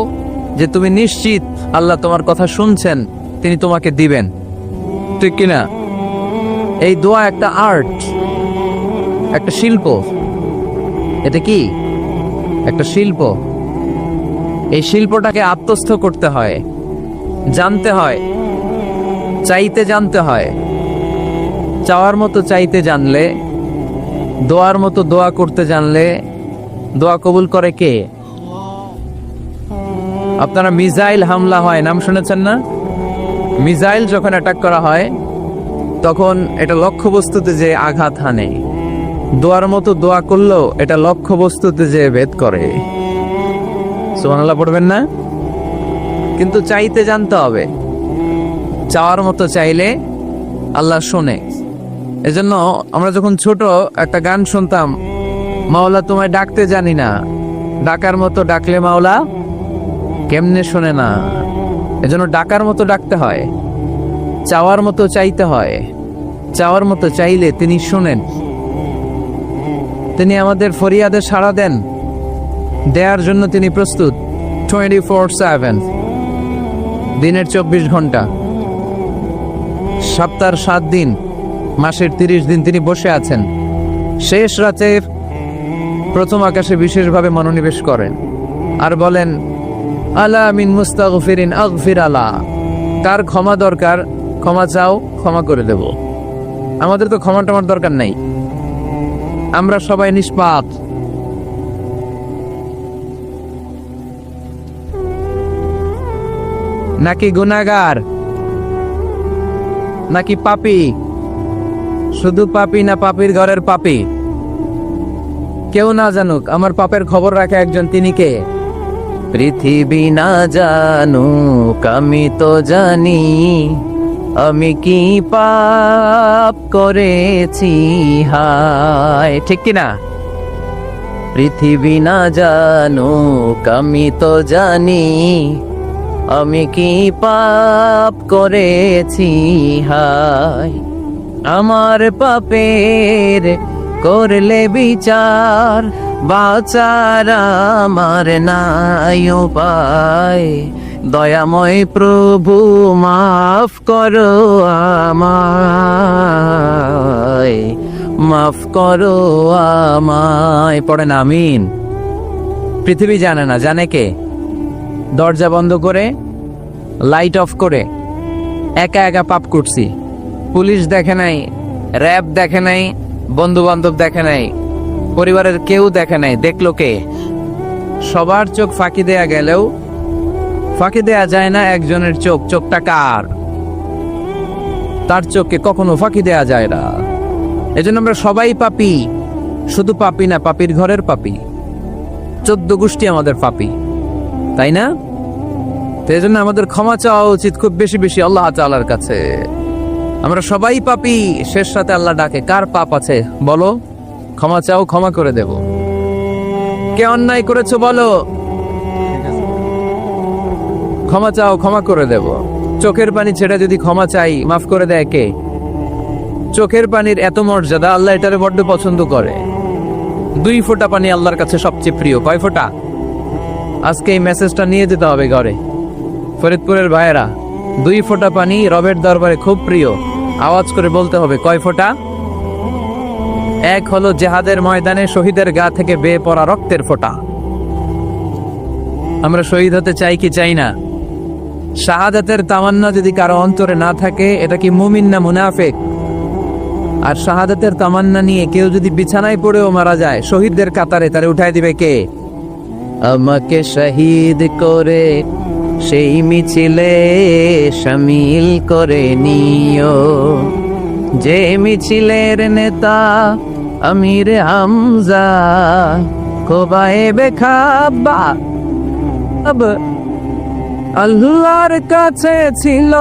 যে তুমি নিশ্চিত আল্লাহ তোমার কথা শুনছেন, তিনি তোমাকে দিবেন। ঠিক কিনা? এই দোয়া একটা আর্ট, একটা শিল্প। এটা কি? একটা শিল্প। এই শিল্পটাকে আত্মস্থ করতে হয়, জানতে হয়, চাইতে জানতে হয়। চাওয়ার মতো চাইতে জানলে, দোয়ার মতো দোয়া করতে জানলে দোয়া কবুল করে কে? আপনারা মিসাইল হামলা হয়, নাম শুনেছেন না? মিসাইল যখন অ্যাটাক করা হয় তখন এটা লক্ষ্যবস্তুতে যে আঘাত হানে। দোয়ার মতো দোয়া করলেও এটা লক্ষ্যবস্তুতে যে ভেদ করে। সুবহানাল্লাহ পড়বেন না? কিন্তু চাইতে জানতে হবে। চাওয়ার মতো চাইলে আল্লাহ শোনে। এজন্য আমরা যখন ছোট একটা গান শুনতাম, মাওলা তোমায় ডাকতে জানি না, ডাকার মতো ডাকলে মাওলা কেমনে শোনে না। এজন্য ডাকার মতো ডাকতে হয়, চাওয়ার মতো চাইতে হয়। চাওয়ার মতো চাইলে তিনি শোনেন, তিনি আমাদের ফরিয়াদে সাড়া দেন, দেওয়ার জন্য তিনি প্রস্তুত 24/7, দিনের 24 ঘন্টা, সপ্তাহের 7 দিন, মাসের 30 দিন তিনি বসে আছেন। শেষ রাতে প্রথম আকাশে বিশেষভাবে মনোনিবেশ করেন আর বলেন, আলা মিন মুস্তাগফিরিন আগফির আলা। কার ক্ষমা দরকার ক্ষমা চাও, ক্ষমা করে দেব। আমাদের তো ক্ষমা টমার দরকার নাই, আমরা সবাই নিষ্পাপ। নাকি গুনাহগার? নাকি পাপী? শুধু পাপী না পাপীর ঘরের পাপী? কেউ না জানুক, আমার পাপের খবর রাখে একজন, তিনি কে? পৃথিবী না জানুক, আমি তো জানি আমি কি পাপ করেছি, হায়, ঠিক কিনা? পৃথিবী না জানুক, আমি তো জানি আমি কি পাপ করেছি, হায়। আমার পাপের করলে বিচার, বাঁচার আমার নাই উপায়। দয়াময় প্রভু মাফ করো আমায়, মাফ করো আমায়। পড়েন আমিন। পৃথিবী জানে না, জানে কে? দরজা বন্ধ করে, লাইট অফ করে একা একা পাপ করছি। পুলিশ দেখে নাই, র্যাব দেখে নাই, বন্ধু বান্ধব দেখে নাই, পরিবারের কেউ দেখে নাই। দেখলো কে? সবার চোখ ফাঁকি দেয়া গেলেও ফাঁকি দেয়া যায় না একজনের চোখ। চোখটা কার? তার চোখকে কখনো ফাঁকি দেয়া যায় না। এজন্য আমরা সবাই পাপী। শুধু পাপী না, পাপীর ঘরের পাপী। 14 গোষ্ঠী আমাদের পাপী, তাই না? তো এজন্য আমাদের ক্ষমা চাওয়া উচিত খুব বেশি বেশি আল্লাহ তাআলার কাছে। আমরা সবাই পাপী। শেষ সাথে আল্লাহ ডাকে, কার পাপ আছে বলো, ক্ষমা চাও, ক্ষমা করে দেব। কে অন্যায় করেছো বলো, ক্ষমা চাও, ক্ষমা করে দেব। চোখের পানি ছেড়ে যদি ক্ষমা চাই, মাফ করে দেয় কে? চোখের পানির এত মর্যাদা, আল্লাহ এটারে বড্ড পছন্দ করে। 2 ফোঁটা পানি আল্লাহর কাছে সবচেয়ে প্রিয়। কয় ফোঁটা? আজকে এই মেসেজটা নিয়ে যেতে হবে ঘরে। ফরিদপুরের ভাইয়েরা, 2 ফোঁটা পানি রবের দরবারে খুব প্রিয়। আওয়াজ করে বলতে হবে, কয় ফোঁটা? এক হলো জিহাদের ময়দানে শহীদের গা থেকে বেয়ে পড়া রক্তের ফোঁটা। আমরা শহীদ হতে চাই কি চাই না? শাহাদাতের তামান্না যদি কারো অন্তরে না থাকে, এটা কি মুমিন না মুনাফিক? আর শাহাদাতের তামান্না নিয়ে কেউ যদি বিছানায় পড়েও মারা যায়, শহীদদের কাতারে তারে উঠাই দিবে কে? আমাকে শহীদ করে সেই মিছিলে শামিল করে নিও, যে মিছিলের নেতা আমির হামজা, খোবায়েবে খাব্বাব আল্লাহর কাছে ছিল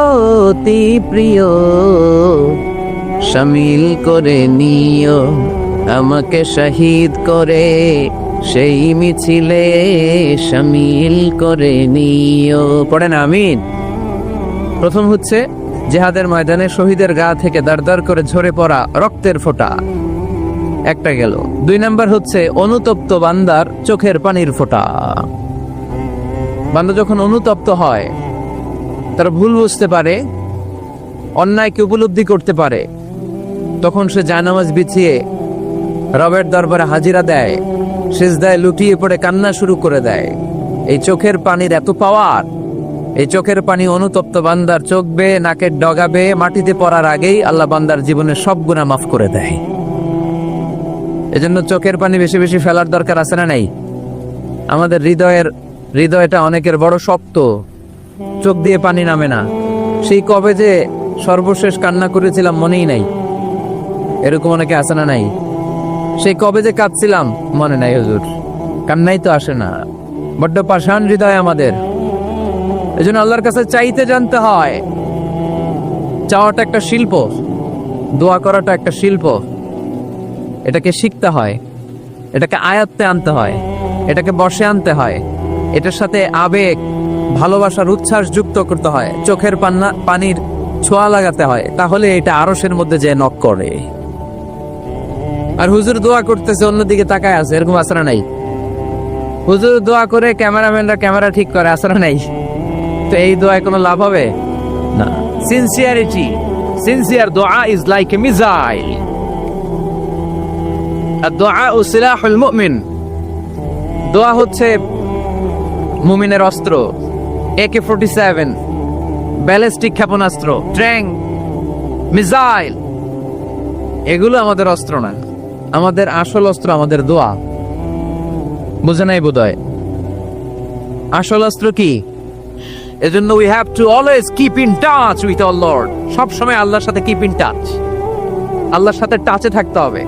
অতি প্রিয়, শামিল করে নিও আমাকে শহীদ করে সেই মিছিলে শামিল করে নিও। পড়েন আমিন। প্রথম হচ্ছে জিহাদের ময়দানে শহীদের গা থেকে দাঁড় করে ঝরে পড়া রক্তের ফোঁটা, একটা গেল। 2 নাম্বার হচ্ছে অনুতপ্ত বান্দার চোখের পানির ফোঁটা। বান্দা যখন অনুতপ্ত হয়, তার ভুল বুঝতে পারে, অন্যায়কে উপলব্ধি করতে পারে, তখন সে জায়নামাজ বিছিয়ে রবের দরবারে হাজিরা দেয়, সিজদায় লুটিয়ে পড়ে কান্না শুরু করে দেয়। এই চোখের পানির এত পাওয়ার। এই চোখের পানি অনুতপ্ত বান্দার চোখ বেয়ে নাকের ডগা বেয়ে মাটিতে পড়ার আগেই আল্লাহ বান্দার জীবনের সব গুনাহ মাফ করে দেয়। এজন্য চোখের পানি বেশি বেশি ফেলার দরকার আছে না নাই? আমাদের হৃদয়টা অনেকের বড় শক্ত, চোখ দিয়ে পানি নামে না। সেই কবে যে সর্বশেষ কান্না করেছিলাম মনেই নাই, এরকম অনেকে আছে না নাই? সেই কবে যে কাঁদছিলাম মনে নাই হুজুর, কান্নাই তো আসে না। বড্ড পাষাণ হৃদয় আমাদের। এজন্য আল্লাহর কাছে চাইতে জানতে হয়। চাওয়াটা একটা শিল্প, দোয়া করাটা একটা শিল্প। এটাকে শিখতে হয়, এটাকে আয়ত্তে আনতে হয়, এটাকে বশে আনতে হয়, এটার সাথে আবেগ, ভালোবাসার উচ্ছ্বাস যুক্ত করতে হয়, চোখের পানির ছোঁয়া লাগাতে হয়, তাহলে এটা আরশের মধ্যে যে নক করে। আর হুজুর দোয়া করতেছে, অন্যদিকে তাকায় আছে, এরকম আসরা নাই? হুজুর দোয়া করে ক্যামেরাম্যানরা ক্যামেরা ঠিক করে, আসরা নাই? তো এই দোয়ায় কোনো লাভ হবে না। সিনসিয়ার দোয়া ইজ লাইক এ মিসাইল। দোয়া ও সিলাহুল মুমিন। দোয়া হচ্ছে মুমিনের অস্ত্র। AK-47, ব্যালিস্টিক ক্ষেপণাস্ত্র, ট্যাঙ্ক, মিসাইল, এগুলো আমাদের অস্ত্র না। আমাদের আসল অস্ত্র আমাদের দোয়া। বুঝে নাই বোধহয়? আসল অস্ত্র কি? এজন্য we have to always keep in touch with our Lord. সব সময় আল্লাহর সাথে কিপ ইন টাচ, আল্লাহর সাথে টাচে থাকতে হবে,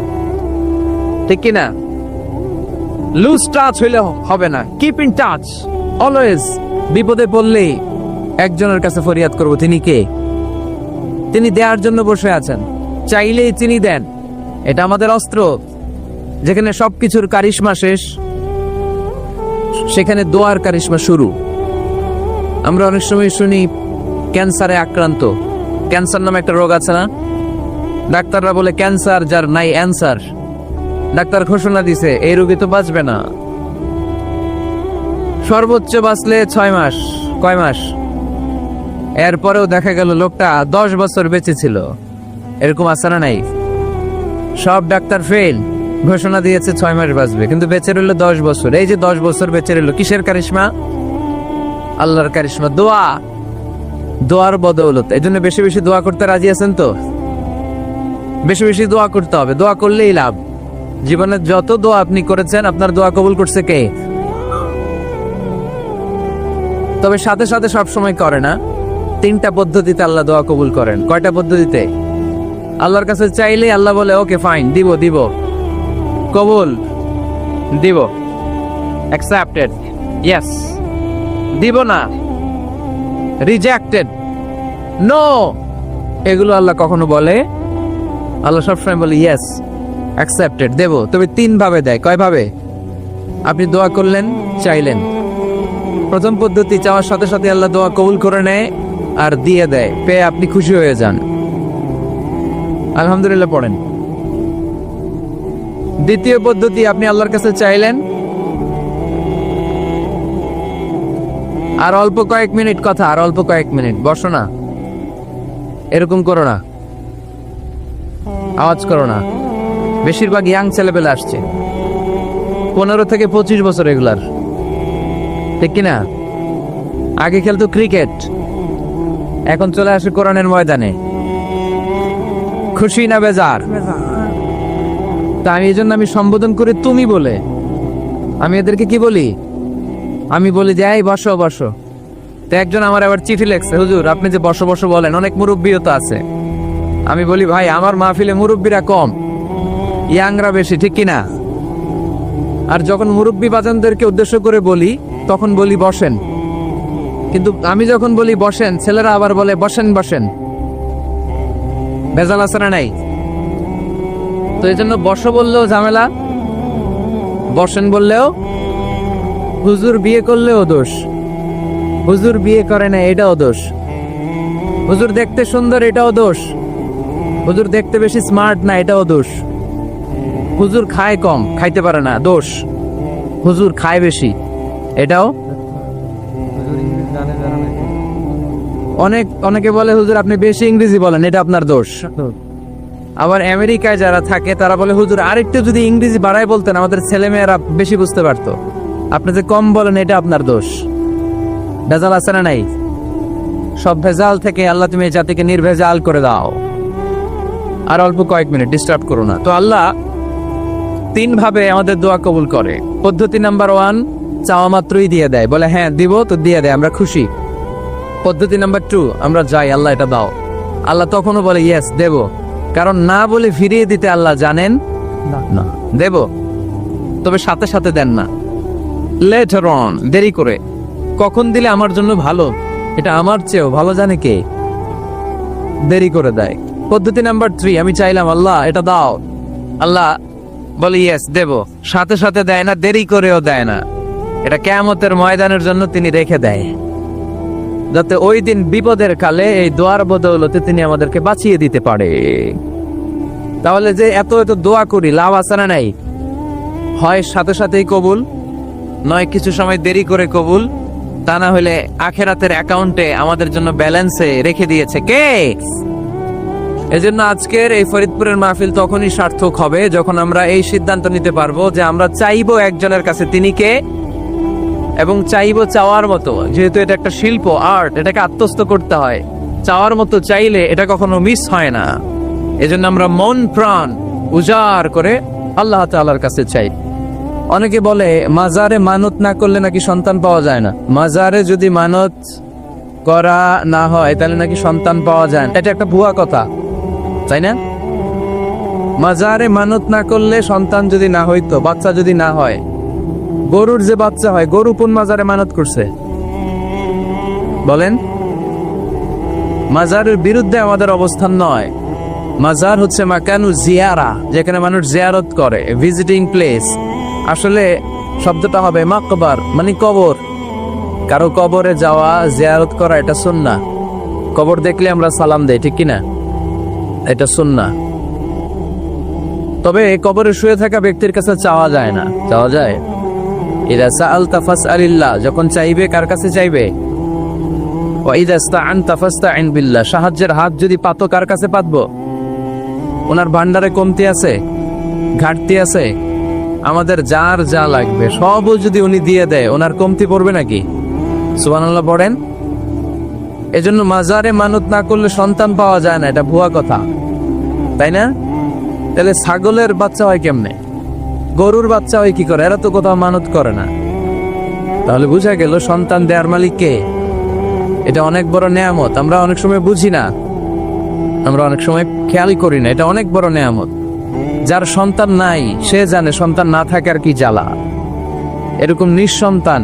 ঠিক কি না? লুজ টাচ হইলে হবে না, কিপ ইন টাচ অলওয়েজ। বিপদে পড়লেই একজনের কাছে ফরিয়াদ করব, তিনি কে? তিনি দেওয়ার জন্য বসে আছেন, চাইলেই তিনি দেন। এটা আমাদের অস্ত্র। যেখানে সবকিছুর কারিশমা শেষ, সেখানে দোয়ার কারিশমা শুরু। আমরা অনেক সময় শুনি ক্যান্সারে আক্রান্ত, ক্যান্সার নামে একটা রোগ আছে না? ডাক্তাররা বলে ক্যান্সার যার নাই অ্যান্সার। ডাক্তার ঘোষণা দিছে এই রোগী তো বাঁচবে না, সর্বোচ্চ বাঁচলে 6 মাস। কয় মাস? এরপরেও দেখা গেল লোকটা 10 বছর বেঁচে ছিল। এরকম আছে না নাই? সব ডাক্তার ফেল, ঘোষণা দিয়েছে 6 মাস বাঁচবে, কিন্তু বেঁচে রইল 10 বছর। এই যে 10 বছর বেঁচে রইল, কিসের কারিশমা? আল্লাহর কারিশমা। দোয়া, দোয়ার বদৌলত। এই জন্য বেশি বেশি দোয়া করতে রাজি আছেন তো? বেশি বেশি দোয়া করতে হবে, দোয়া করলেই লাভ। জীবনে যত দোয়া আপনি করেছেন, আপনার দোয়া কবুল করছে কে? তবে সাথে সাথে সব সময় করে না। 3টা পদ্ধতিতে আল্লাহ দোয়া কবুল করেন। কয়টা পদ্ধতিতে? আল্লাহর কাছে চাইলে আল্লাহ বলে ওকে ফাইন, দিব দিব, কবুল, দিব, অ্যাকসেপ্টেড, ইয়েস। দিব না, রিজেক্টেড, নো। এগুলো আল্লাহ কখনো বলে? আল্লাহ সবসময় বলে ইয়েস, অ্যাকসেপ্টেড, দেব। তবে 3 ভাবে দেয়। কয় ভাবে? আপনি দোয়া করলেন, চাইলেন। প্রথম পদ্ধতি, চাওয়ার সাথে সাথে আল্লাহ দোয়া কবুল করে নেয় আর দিয়ে দেয়, পেয়ে আপনি খুশি হয়ে যান, আলহামদুলিল্লাহ পড়েন। দ্বিতীয় পদ্ধতি, আপনি আল্লাহর কাছে চাইলেন, আর অল্প কয়েক মিনিট কথা, আর অল্প কয়েক মিনিট, বসো না, এরকম করো না, আওয়াজ করো না। বেশিরভাগ ইয়াং ছেলেপেলে আসছে, 15 থেকে 25 বছর, এগুলার, ঠিক কিনা? আগে খেলতো ক্রিকেট, এখন চলে আসে কোরআনের ময়দানে। খুশি না বেজার? তা আমি এই জন্য আমি সম্বোধন করি তুমি বলে। আমি এদেরকে কি বলি? আমি বলি যে এই বসো বসো। তো একজন আমার আবার চিঠি লেখছে, হুজুর আপনি যে বসো বসো বলেন, অনেক মুরব্বিও তো আছে। আমি বলি ভাই, আমার মাহফিলে মুরব্বিরা কম, ইয়াংরা বেশি, ঠিক কিনা? আর যখন মুরব্বি বাজানদেরকে উদ্দেশ্য করে বলি, তখন বলি বসেন। কিন্তু আমি যখন বলি বসেন, ছেলেরা আবার বলে বসেন বসেন। ভেজাল আছে না নাই? তো এই জন্য বসো বললেও ঝামেলা, বসেন বললেও। হুজুর বিয়ে করলেও দোষ, হুজুর বিয়ে করে না এটাও দোষ, হুজুর দেখতে সুন্দর এটাও দোষ, হুজুর দেখতে বেশি স্মার্ট না এটাও দোষ, হুজুর খায় কম, খাইতে পারে না, দোষ, হুজুর খায় বেশি, এটাও। অনেকে বলে হুজুর আপনি বেশি ইংরেজি বলেন, এটা আপনার দোষ। আবার আমেরিকায় যারা থাকে তারা বলে হুজুর আরেকটু যদি ইংরেজি বাড়ায় বলতেন আমাদের ছেলেমেয়েরা বেশি বুঝতে পারতো, আপনি যে কম বলেন এটা আপনার দোষ। ভেজাল আছে না নাই? সব ভেজাল থেকে আল্লাহ তুমি এই জাতিকে নির্ভেজাল করে দাও। আর অল্প কয়েক মিনিট, ডিস্টার্ব করো না। তো আল্লাহ 3 ভাবে আমাদের দোয়া কবুল করে। পদ্ধতি নাম্বার 1, চাওয়া মাত্রই দিয়ে দেয়, বলে হ্যাঁ দিব, তো দিয়ে দেয়, আমরা খুশি। পদ্ধতি নাম্বার 2, আমরা যাই, আল্লাহ এটা দাও, আল্লাহ তখনও বলে ইয়েস দেব, কারণ না বলে ফিরিয়ে দিতে আল্লাহ জানেন না, দেব, তবে সাথে সাথে দেন না, লেটার অন, দেরি করে। কখন দিলে আমার জন্য ভালো, এটা আমার চেয়েও ভালো জানে কে, দেরি করে দেয়। পদ্ধতি নাম্বার 3, আমি চাইলাম আল্লাহ এটা দাও, আল্লাহ বলে ইয়েস দেব, সাথে সাথে দেয় না, দেরি করেও দেয় না। এটা কিয়ামতের ময়দানের জন্য তিনি রেখে দেয়, যাতে ওই দিন বিপদের কালে এই দোয়ার বদৌলতে তিনি আমাদেরকে বাঁচিয়ে দিতে পারে। তাহলে যে এত এত দোয়া করি, লাভ আছে না নাই? হয় সাথে সাথেই কবুল, নয় কিছু সময় দেরি করে কবুল, তা না হলে আখেরাতের অ্যাকাউন্টে আমাদের জন্য ব্যালেন্সে রেখে দিয়েছে কে? এজন্য আজকের এই ফরিদপুরের মাহফিল তখনই সার্থক হবে যখন আমরা এই সিদ্ধান্ত নিতে পারবো যে আমরা চাইবো একজনের কাছে, তিনি কে, এবং চাইবো চাওয়ার মতো। যেহেতু এটা একটা শিল্প, আর্ট, এটাকে আত্মস্থ করতে হয়। চাওয়ার মতো চাইলে এটা কখনো মিস হয় না। এজন্য আমরা মন প্রাণ উজাড় করে আল্লাহ তাআলার কাছে চাই। অনেকে বলে মাজারে মানত না করলে নাকি সন্তান পাওয়া যায় না। মাজারে যদি মানত করা না হয় তাহলে নাকি সন্তান পাওয়া যায় না। এটা একটা ভুয়া কথা, তাই না? মাজারে মানত না করলে সন্তান যদি না হইতো, বাচ্চা যদি না হয়, গরুর যে বাচ্চা হয়, গরু কোন মাজারে মানত করছে বলেন? মাজারের বিরুদ্ধে আমাদের অবস্থান নয়। মাজার হচ্ছে মাকানু জিয়ারা, যেখানে মানুষ জিয়ারত করে, ভিজিটিং প্লেস। আসলে শব্দটা হবে মাকবার, মানে কবর। কারো কবরে যাওয়া, জিয়ারত করা, এটা সুন্নাহ। কবর দেখলে আমরা সালাম দেই, ঠিক কিনা? এটা সুন্নাহ। তবে কবরে শুয়ে থাকা ব্যক্তির কাছে চাওয়া যায় না। চাওয়া যায়? ইদা সাআলতা ফাসআলিল্লাহ, যখন চাইবে কার কাছে চাইবে? ওয়া ইদা ইসতাআনতা ফাসতাইন বিল্লাহ, সাহায্যের হাত যদি পাতো কার কাছে পাতবো? ওনার ভান্ডারে কমতি আছে, ঘাটতি আছে? আমাদের যার যা লাগবে সবও যদি উনি দিয়ে দেয়, ওনার কমতি পড়বে নাকি? সুবহানাল্লাহ পড়েন। এজন্য মাজারে মানত না করলে সন্তান পাওয়া যায় না, এটা ভুয়া কথা, তাই না? তাহলে ছাগলের বাচ্চা হয় কেমনে, গরুর বাচ্চা হয় কি করে? এরা তো কোথাও মানত করে না। তাহলে বুঝা গেল সন্তান দেয়ার মালিক কে। এটা অনেক বড় নেয়ামত। আমরা অনেক সময় বুঝি না, আমরা অনেক সময় খেয়াল করি না। এটা অনেক বড় নেয়ামত। যার সন্তান নাই সে জানে সন্তান না থাকার কি জ্বালা। এরকম নিঃসন্তান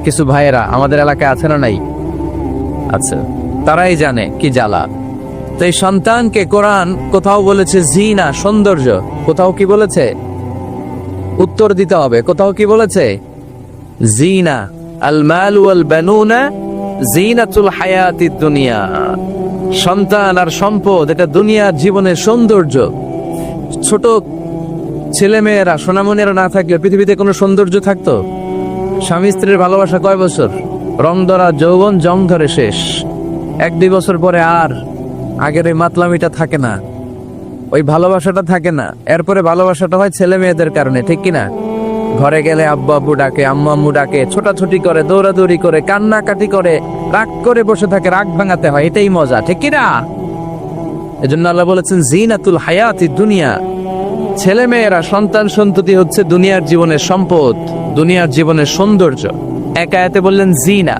কিছু ভাইয়েরা আমাদের এলাকায় আছে না নাই? আচ্ছা, তারাই জানে কি জ্বালা। তো এই সন্তানকে কোরআন কোথাও বলেছে জিনা, সৌন্দর্য, কোথাও কি বলেছে? উত্তর দিতে হবে। কোথাও কি বলেছে? জিনা, আল মাল ওয়াল বানুনা জিনাতুল হায়াতিদ দুনিয়া। সন্তান আর সম্পদ এটা দুনিয়ার জীবনের সৌন্দর্য। ছোট ছেলে মেয়েরা, সোনামণিরা না থাকলে পৃথিবীতে কোনো সৌন্দর্য থাকতো? স্বামী স্ত্রীর ভালোবাসা কয় বছর? রং ধরা যৌবন, জং ধরে শেষ। 1-2 বছর পরে আর আগের ওই মাতলামিটা থাকে না, ওই ভালোবাসাটা থাকে না। এরপরে ভালোবাসাটা হয় ছেলে মেয়েদের কারণে, ঠিক কিনা? ঘরে গেলে আব্বু আব্বু ডাকে, আম্মু আম্মু ডাকে, ছোটাছুটি করে, দৌড়াদৌড়ি করে, কান্নাকাটি করে, রাগ করে বসে থাকে, রাগ ভাঙাতে হয়, এটাই মজা, ঠিক কিনা? এজন্য আল্লাহ বলেছেন জিনাতুল হায়াতিদ দুনিয়া। ছেলে মেয়েরা, সন্তান সন্ততি হচ্ছে দুনিয়ার জীবনের সম্পদ, দুনিয়ার জীবনের সৌন্দর্য। এক আয়াতে বললেন জিনা,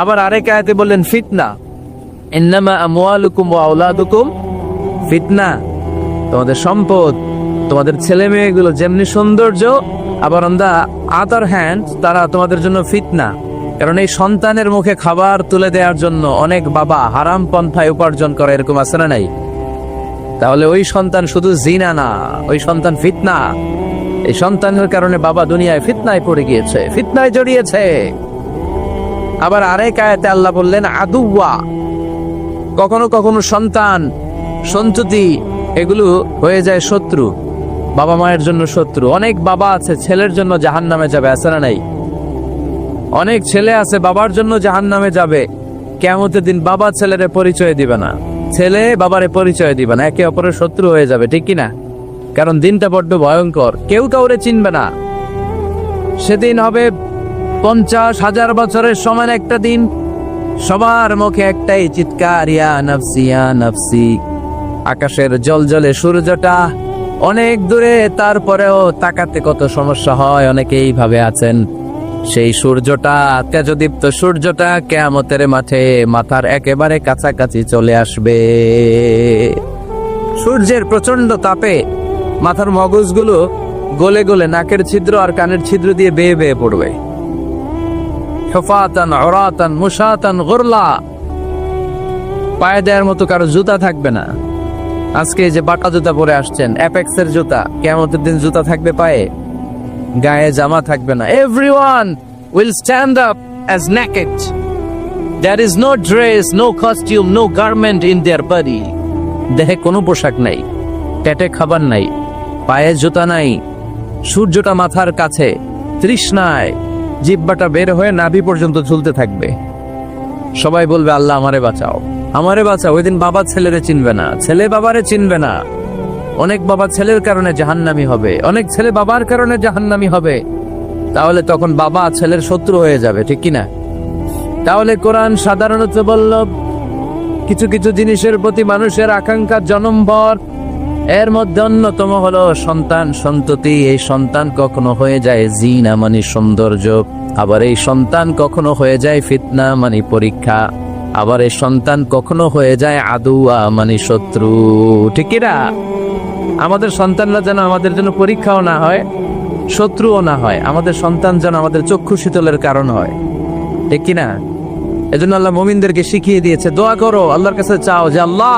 আবার আরেক আয়াতে বললেন ফিতনা। ইন্নামা আমওয়ালুকুম ওয়া আওলাদুকুম ফিতনা। তোমাদের সম্পদ, তোমাদের ছেলে মেয়েগুলো যেমনি সৌন্দর্য, আবার অন দা আদার হ্যান্ড তারা তোমাদের জন্য ফিতনা। কারণ এই সন্তানের মুখে খাবার তুলে দেওয়ার জন্য অনেক বাবা হারাম পন্থায় উপার্জন করে, এরকম আছে না নাই? তাহলে ওই সন্তান শুধু জিনা না, ওই সন্তান ফিতনা। এই সন্তানের কারণে বাবা দুনিয়ায় ফিতনায় পড়ে গিয়েছে, ফিতনায় জড়িয়েছে। আবার আরেক আয়াতে আল্লাহ বললেন আদুওয়া। কখনো কখনো সন্তান সন্ততি এগুলো হয়ে যায় শত্রু, বাবা মায়ের জন্য শত্রু। অনেক বাবা আছে ছেলের জন্য জাহান্নামে যাবে, আছে না নাই? অনেক ছেলে আছে বাবার জন্য জাহান্নামে যাবে। কিয়ামতের দিন বাবা ছেলেরে পরিচয় দিবে না, ছেলে বাবারে পরিচয় দিবে না, একে অপরের শত্রু হয়ে যাবে, ঠিক কিনা? কারণ দিনটা বড্ড ভয়ঙ্কর, কেউ কাউরে চিনবে না। সেদিন হবে 50,000 বছরের সমান একটা দিন। সবার মুখে একটাই চিৎকার, ইয়া নাফসি ইয়া নাফসি। আকাশের জলজলে সূর্যটা অনেক দূরে, তারপরেও তাকাতে কত সমস্যা হয়। অনেকে এইভাবে আছেন, সেই সূর্যটা, তেজদীপ্ত সূর্যটা কিয়ামতের মাঠে মাথার একেবারে কাছাকাছি চলে আসবে। সূর্যের প্রচন্ড তাপে মাথার মগজগুলো গলে গলে নাকের ছিদ্র আর কানের ছিদ্র দিয়ে বেয়ে বেয়ে পড়বে। হুফাতান উরাতান মুশাতান গুরলা। পায়ে দেওয়ার মতো কারো জুতা থাকবে না। আজকে যে বাটা জুতা পরে আসছেন, অ্যাপেক্সের জুতা, কিয়ামতের দিন জুতা থাকবে পায়ে, গায়ে জামা থাকবে না। Everyone will stand up as naked. There is no dress, no costume, no garment in their body. দেহে কোনো পোশাক নাই, পেটে খাবার নাই, পায়ে জুতা নাই, সূর্যটা মাথার কাছে, তৃষ্ণায় জিহ্বাটা বের হয়ে নাভি পর্যন্ত ঝুলতে থাকবে। সবাই বলবে আল্লাহ আমারে বাঁচাও, আমারে বাঁচাও। ওই দিন বাবা ছেলেরে চিনবে না, ছেলে বাবারে চিনবে না। অনেক বাবা ছেলের কারণে জাহান্নামী হবে, অনেক ছেলে বাবার কারণে জাহান্নামী হবে। তাহলে তখন বাবা ছেলের শত্রু হয়ে যাবে, ঠিক কিনা? তাহলে কোরআন সাধারণত বলল কিছু কিছু জিনিসের প্রতি মানুষের আকাঙ্ক্ষা জনমভর। এর মধ্যে অন্যতম হলো সন্তান সন্ততি। এই সন্তান কখনো হয়ে যায় জিনা, মানে সৌন্দর্য। আবার এই সন্তান কখনো হয়ে যায় ফিতনা মানে পরীক্ষা, আবার এই সন্তান কখনো হয়ে যায় আদুয়া মানে শত্রু। ঠিক কি না? আমাদের সন্তানরা যেন আমাদের জন্য পরীক্ষাও না হয়, শত্রুও না হয়। আমাদের সন্তান যেন আমাদের চক্ষু শীতলের কারণ হয়। ঠিক কি না? এজন্য আল্লাহ মুমিনদেরকে শিখিয়ে দিয়েছে, দোয়া করো, আল্লাহর কাছে চাও যে আল্লাহ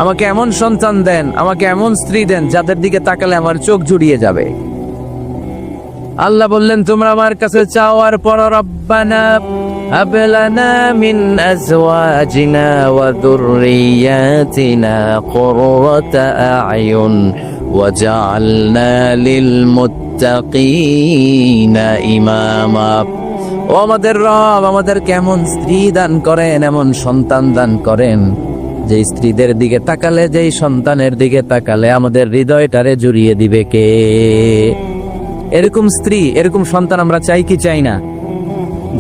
আমাকে এমন সন্তান দেন, আমাকে এমন স্ত্রী দেন যাদের দিকে তাকালে আমার চোখ জুড়িয়ে যাবে। আল্লাহ বললেন তোমরা আমার কাছে চাও, আর পর রব্বানা হাব লানা মিন আজওয়াজিনা ওয়া যুররিয়াতিনা কুররাতা আ'য়ুন ওয়াজআলনা লিল মুত্তাকিনা ইমামা। ও আমাদের রব, আমাদের কেমন স্ত্রী দান করেন, এমন সন্তান দান করেন যে স্ত্রীদের দিকে তাকালে, যেই সন্তানের দিকে তাকালে আমাদের হৃদয়টারে জুড়িয়ে দিবে কে? এরকম স্ত্রী, এরকম সন্তান আমরা চাই কি চাই না?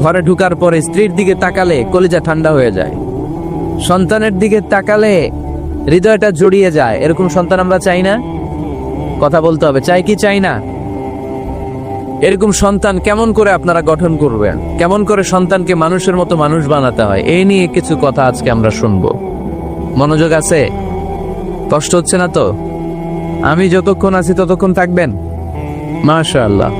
ঘরে ঢুকার পরে স্ত্রীর দিকে তাকালে কলিজা ঠান্ডা হয়ে যায়, সন্তানের দিকে তাকালে হৃদয়টা জড়িয়ে যায়। এরকম সন্তান আমরা চাই না? কথা বলতে হবে, চাই কি চাই না? এরকম সন্তান কেমন করে আপনারা গঠন করবেন, কেমন করে সন্তানকে মানুষের মতো মানুষ বানাতে হয়, এই নিয়ে কিছু কথা আজকে আমরা শুনবো। মনোযোগ আছে? কষ্ট হচ্ছে না তো? আমি যতক্ষণ আছি ততক্ষণ থাকবেন? মাশাআল্লাহ,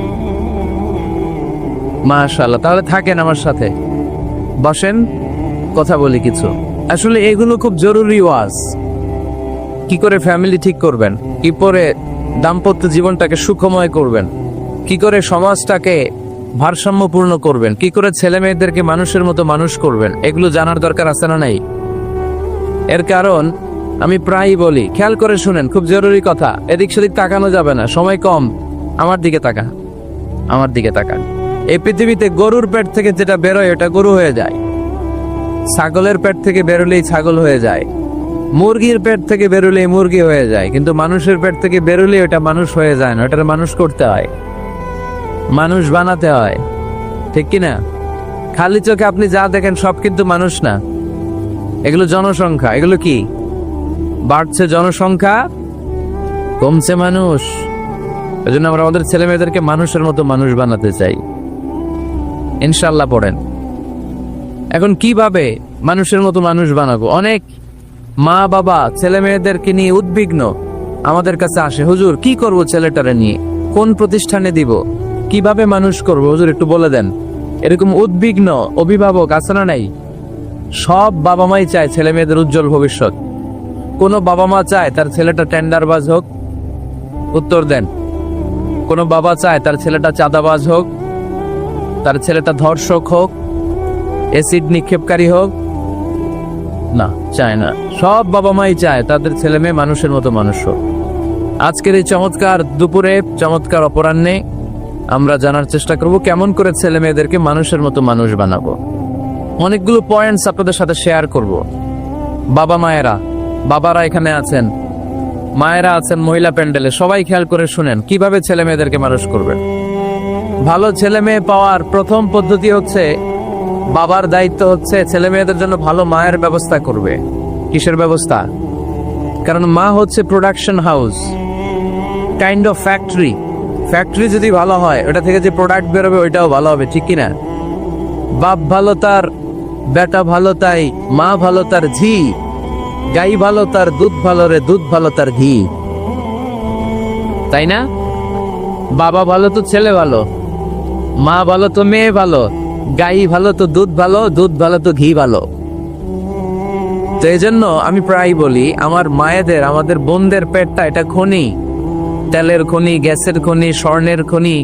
মাশাআল্লাহ। তাহলে থাকেন আমার সাথে, বসেন, কথা বলি কিছু। আসলে এগুলো খুব জরুরি ওয়াজ। কি করে ফ্যামিলি ঠিক করবেন, কি করে দাম্পত্য জীবনটাকে সুখময় করবেন, কি করে সমাজটাকে ভারসাম্যপূর্ণ করবেন, কি করে ছেলে মেয়েদেরকে মানুষের মতো মানুষ করবেন, এগুলো জানার দরকার আছে না নাই? এর কারণ আমি প্রায়ই বলি, খেয়াল করে শুনেন, খুব জরুরি কথা। এদিক সেদিক তাকানো যাবে না, সময় কম। আমার দিকে তাকান, আমার দিকে তাকান। এই পৃথিবীতে গরুর পেট থেকে যেটা বেরোয় ওটা গরু হয়ে যায়, ছাগলের পেট থেকে বেরোলেই ছাগল হয়ে যায়, মুরগির পেট থেকে বেরোলেই মুরগি হয়ে যায়, কিন্তু মানুষের পেট থেকে বেরোলেই ওটা মানুষ হয়ে যায় না। ওটার মানুষ করতে হয়, মানুষ বানাতে হয়। ঠিক কিনা? খালি চোখে আপনি যা দেখেন সব কিন্তু মানুষ না, এগুলো জনসংখ্যা। এগুলো কি? বাড়ছে জনসংখ্যা, কমছে মানুষ। এজন্য আমরা আমাদের ছেলে মেয়েদেরকে মানুষের মতো মানুষ বানাতে চাই, ইনশাআল্লাহ। পড়েন। এখন কিভাবে মানুষের মতো মানুষ বানাবো? অনেক মা বাবা ছেলে মেয়েদেরকে নিয়ে উদ্বিগ্ন, আমাদের কাছে আসে, হুজুর কি করব ছেলেটারে নিয়ে, কোন প্রতিষ্ঠানে দিব, কিভাবে মানুষ করব হুজুর একটু বলে দেন। এরকম উদ্বিগ্ন অভিভাবক আছে না নাই? সব বাবা মাই চায় ছেলে মেয়েদের উজ্জ্বল ভবিষ্যৎ। কোন বাবা মা চায় তার ছেলেটা টেন্ডারবাজ হোক? উত্তর দেন। কোন বাবা চায় তার ছেলেটা চাঁদাবাজ হোক, তার ছেলেটা ধর্ষক হোক, অ্যাসিড নিক্ষেপকারী হোক? না, চায় না। সব বাবা মাই চায় তাদের ছেলে মেয়ে মানুষের মতো মানুষ হোক। আজকের এই চমৎকার দুপুরে, চমৎকার অপরাহ্নে আমরা জানার চেষ্টা করব কেমন করে ছেলে মেয়েদেরকে মানুষের মতো মানুষ বানাবো। অনেকগুলো পয়েন্টস আপনাদের সাথে শেয়ার করব। বাবা মায়েরা, বাবারা এখানে আছেন, মায়েরা আছেন মহিলা প্যান্ডেলে, সবাই খেয়াল করে শুনেন কিভাবে ছেলে মেয়েদেরকে মানুষ করবেন। ভালো ছেলে মেয়ে পাওয়ার প্রথম পদ্ধতি হচ্ছে, বাবার দায়িত্ব হচ্ছে ছেলে মেয়েদের জন্য ভালো মায়ের ব্যবস্থা করবে। কিসের ব্যবস্থা? কারণ মা হচ্ছে production house, kind of factory. Factory যদি ভালো হয়, ওটা থেকে যে প্রোডাক্ট বেরোবে ওইটাও ভালো হবে। ঠিক কিনা? বাপ ভালো তার বেটা ভালো, তাই মা ভালো তার ঝি, গাই ভালো তার দুধ ভালো রে, দুধ ভালো তার ঘি। তাই না? বাবা ভালো তো ছেলে ভালো, মা ভালো তো মেয়ে ভালো, গাই ভালো তো দুধ ভালো, দুধ ভালো তো ঘি ভালো। তো এই জন্য আমি প্রায় বলি, আমার মায়েদের, আমাদের বোনদের পেটটা এটা খনি, তেলের খনি, গ্যাসের খনি, স্বর্ণের খনি,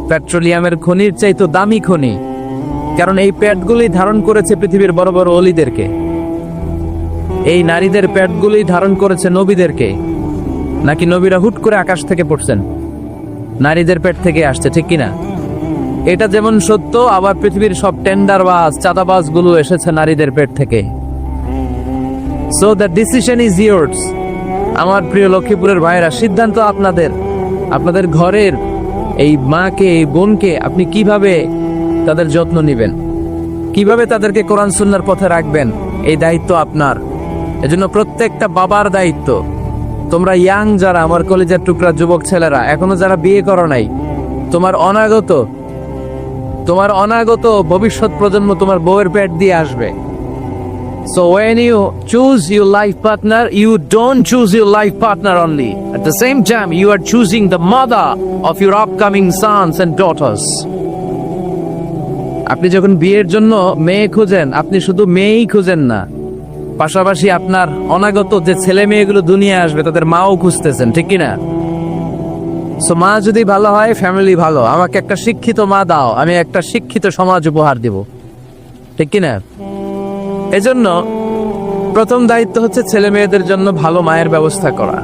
পেট্রোলিয়ামের খনির চাইতো দামি খনি। কারণ এই পেটগুলি ধারণ করেছে পৃথিবীর বড় বড় অলিদেরকে, এই নারীদের পেটগুলি ধারণ করেছে নবীদেরকে। নাকি নবীরা হুট করে আকাশ থেকে পড়ছেন? নারীদের পেট থেকে আসছে। ঠিক কিনা? এটা যেমন সত্য, আবার পৃথিবীর সব টেন্ডারবাজ, চাঁদাবাজ গুলো এসেছে নারীদের পেট থেকে। So the decision is years. আমার প্রিয় লক্ষ্মীপুরের ভাইরা, সিদ্ধান্ত আপনাদের। আপনাদের ঘরের এই মাকে, এই বোনকে আপনি কিভাবে তাদের যত্ন নেবেন, কিভাবে তাদেরকে কোরআন সুন্নাহর পথে রাখবেন, এই দায়িত্ব আপনার। এজন্য প্রত্যেকটা বাবার দায়িত্ব। তোমরা ইয়াং যারা, আমার কলেজের টুকরা যুবক ছেলেরা, এখনো যারা বিয়ে করো নাই, তোমার অনাগত তোমার অনাগত ভবিষ্যৎ প্রজন্ম তোমার বউয়ের পেট দিয়ে আসবে। So when you choose your life partner, you don't choose your life partner only. At the same time, you are choosing the mother of your upcoming sons and daughters. আপনি যখন বিয়ের জন্য মেয়ে খুঁজেন, আপনি শুধু মেয়েই খুঁজেন না, পাশাপাশি আপনার অনাগত যে ছেলে মেয়েগুলো দুনিয়া আসবে তাদের মাও খুঁজতেছেন, ঠিক কিনা? সো মা যদি ভালো হয়, ফ্যামিলি ভালো। আমাকে একটা শিক্ষিত মা দাও, আমি একটা শিক্ষিত সমাজ উপহার দিব, ঠিক কিনা? এজন্য প্রথম দায়িত্ব হচ্ছে ছেলে মেয়েদের জন্য ভালো মায়ের ব্যবস্থা করা।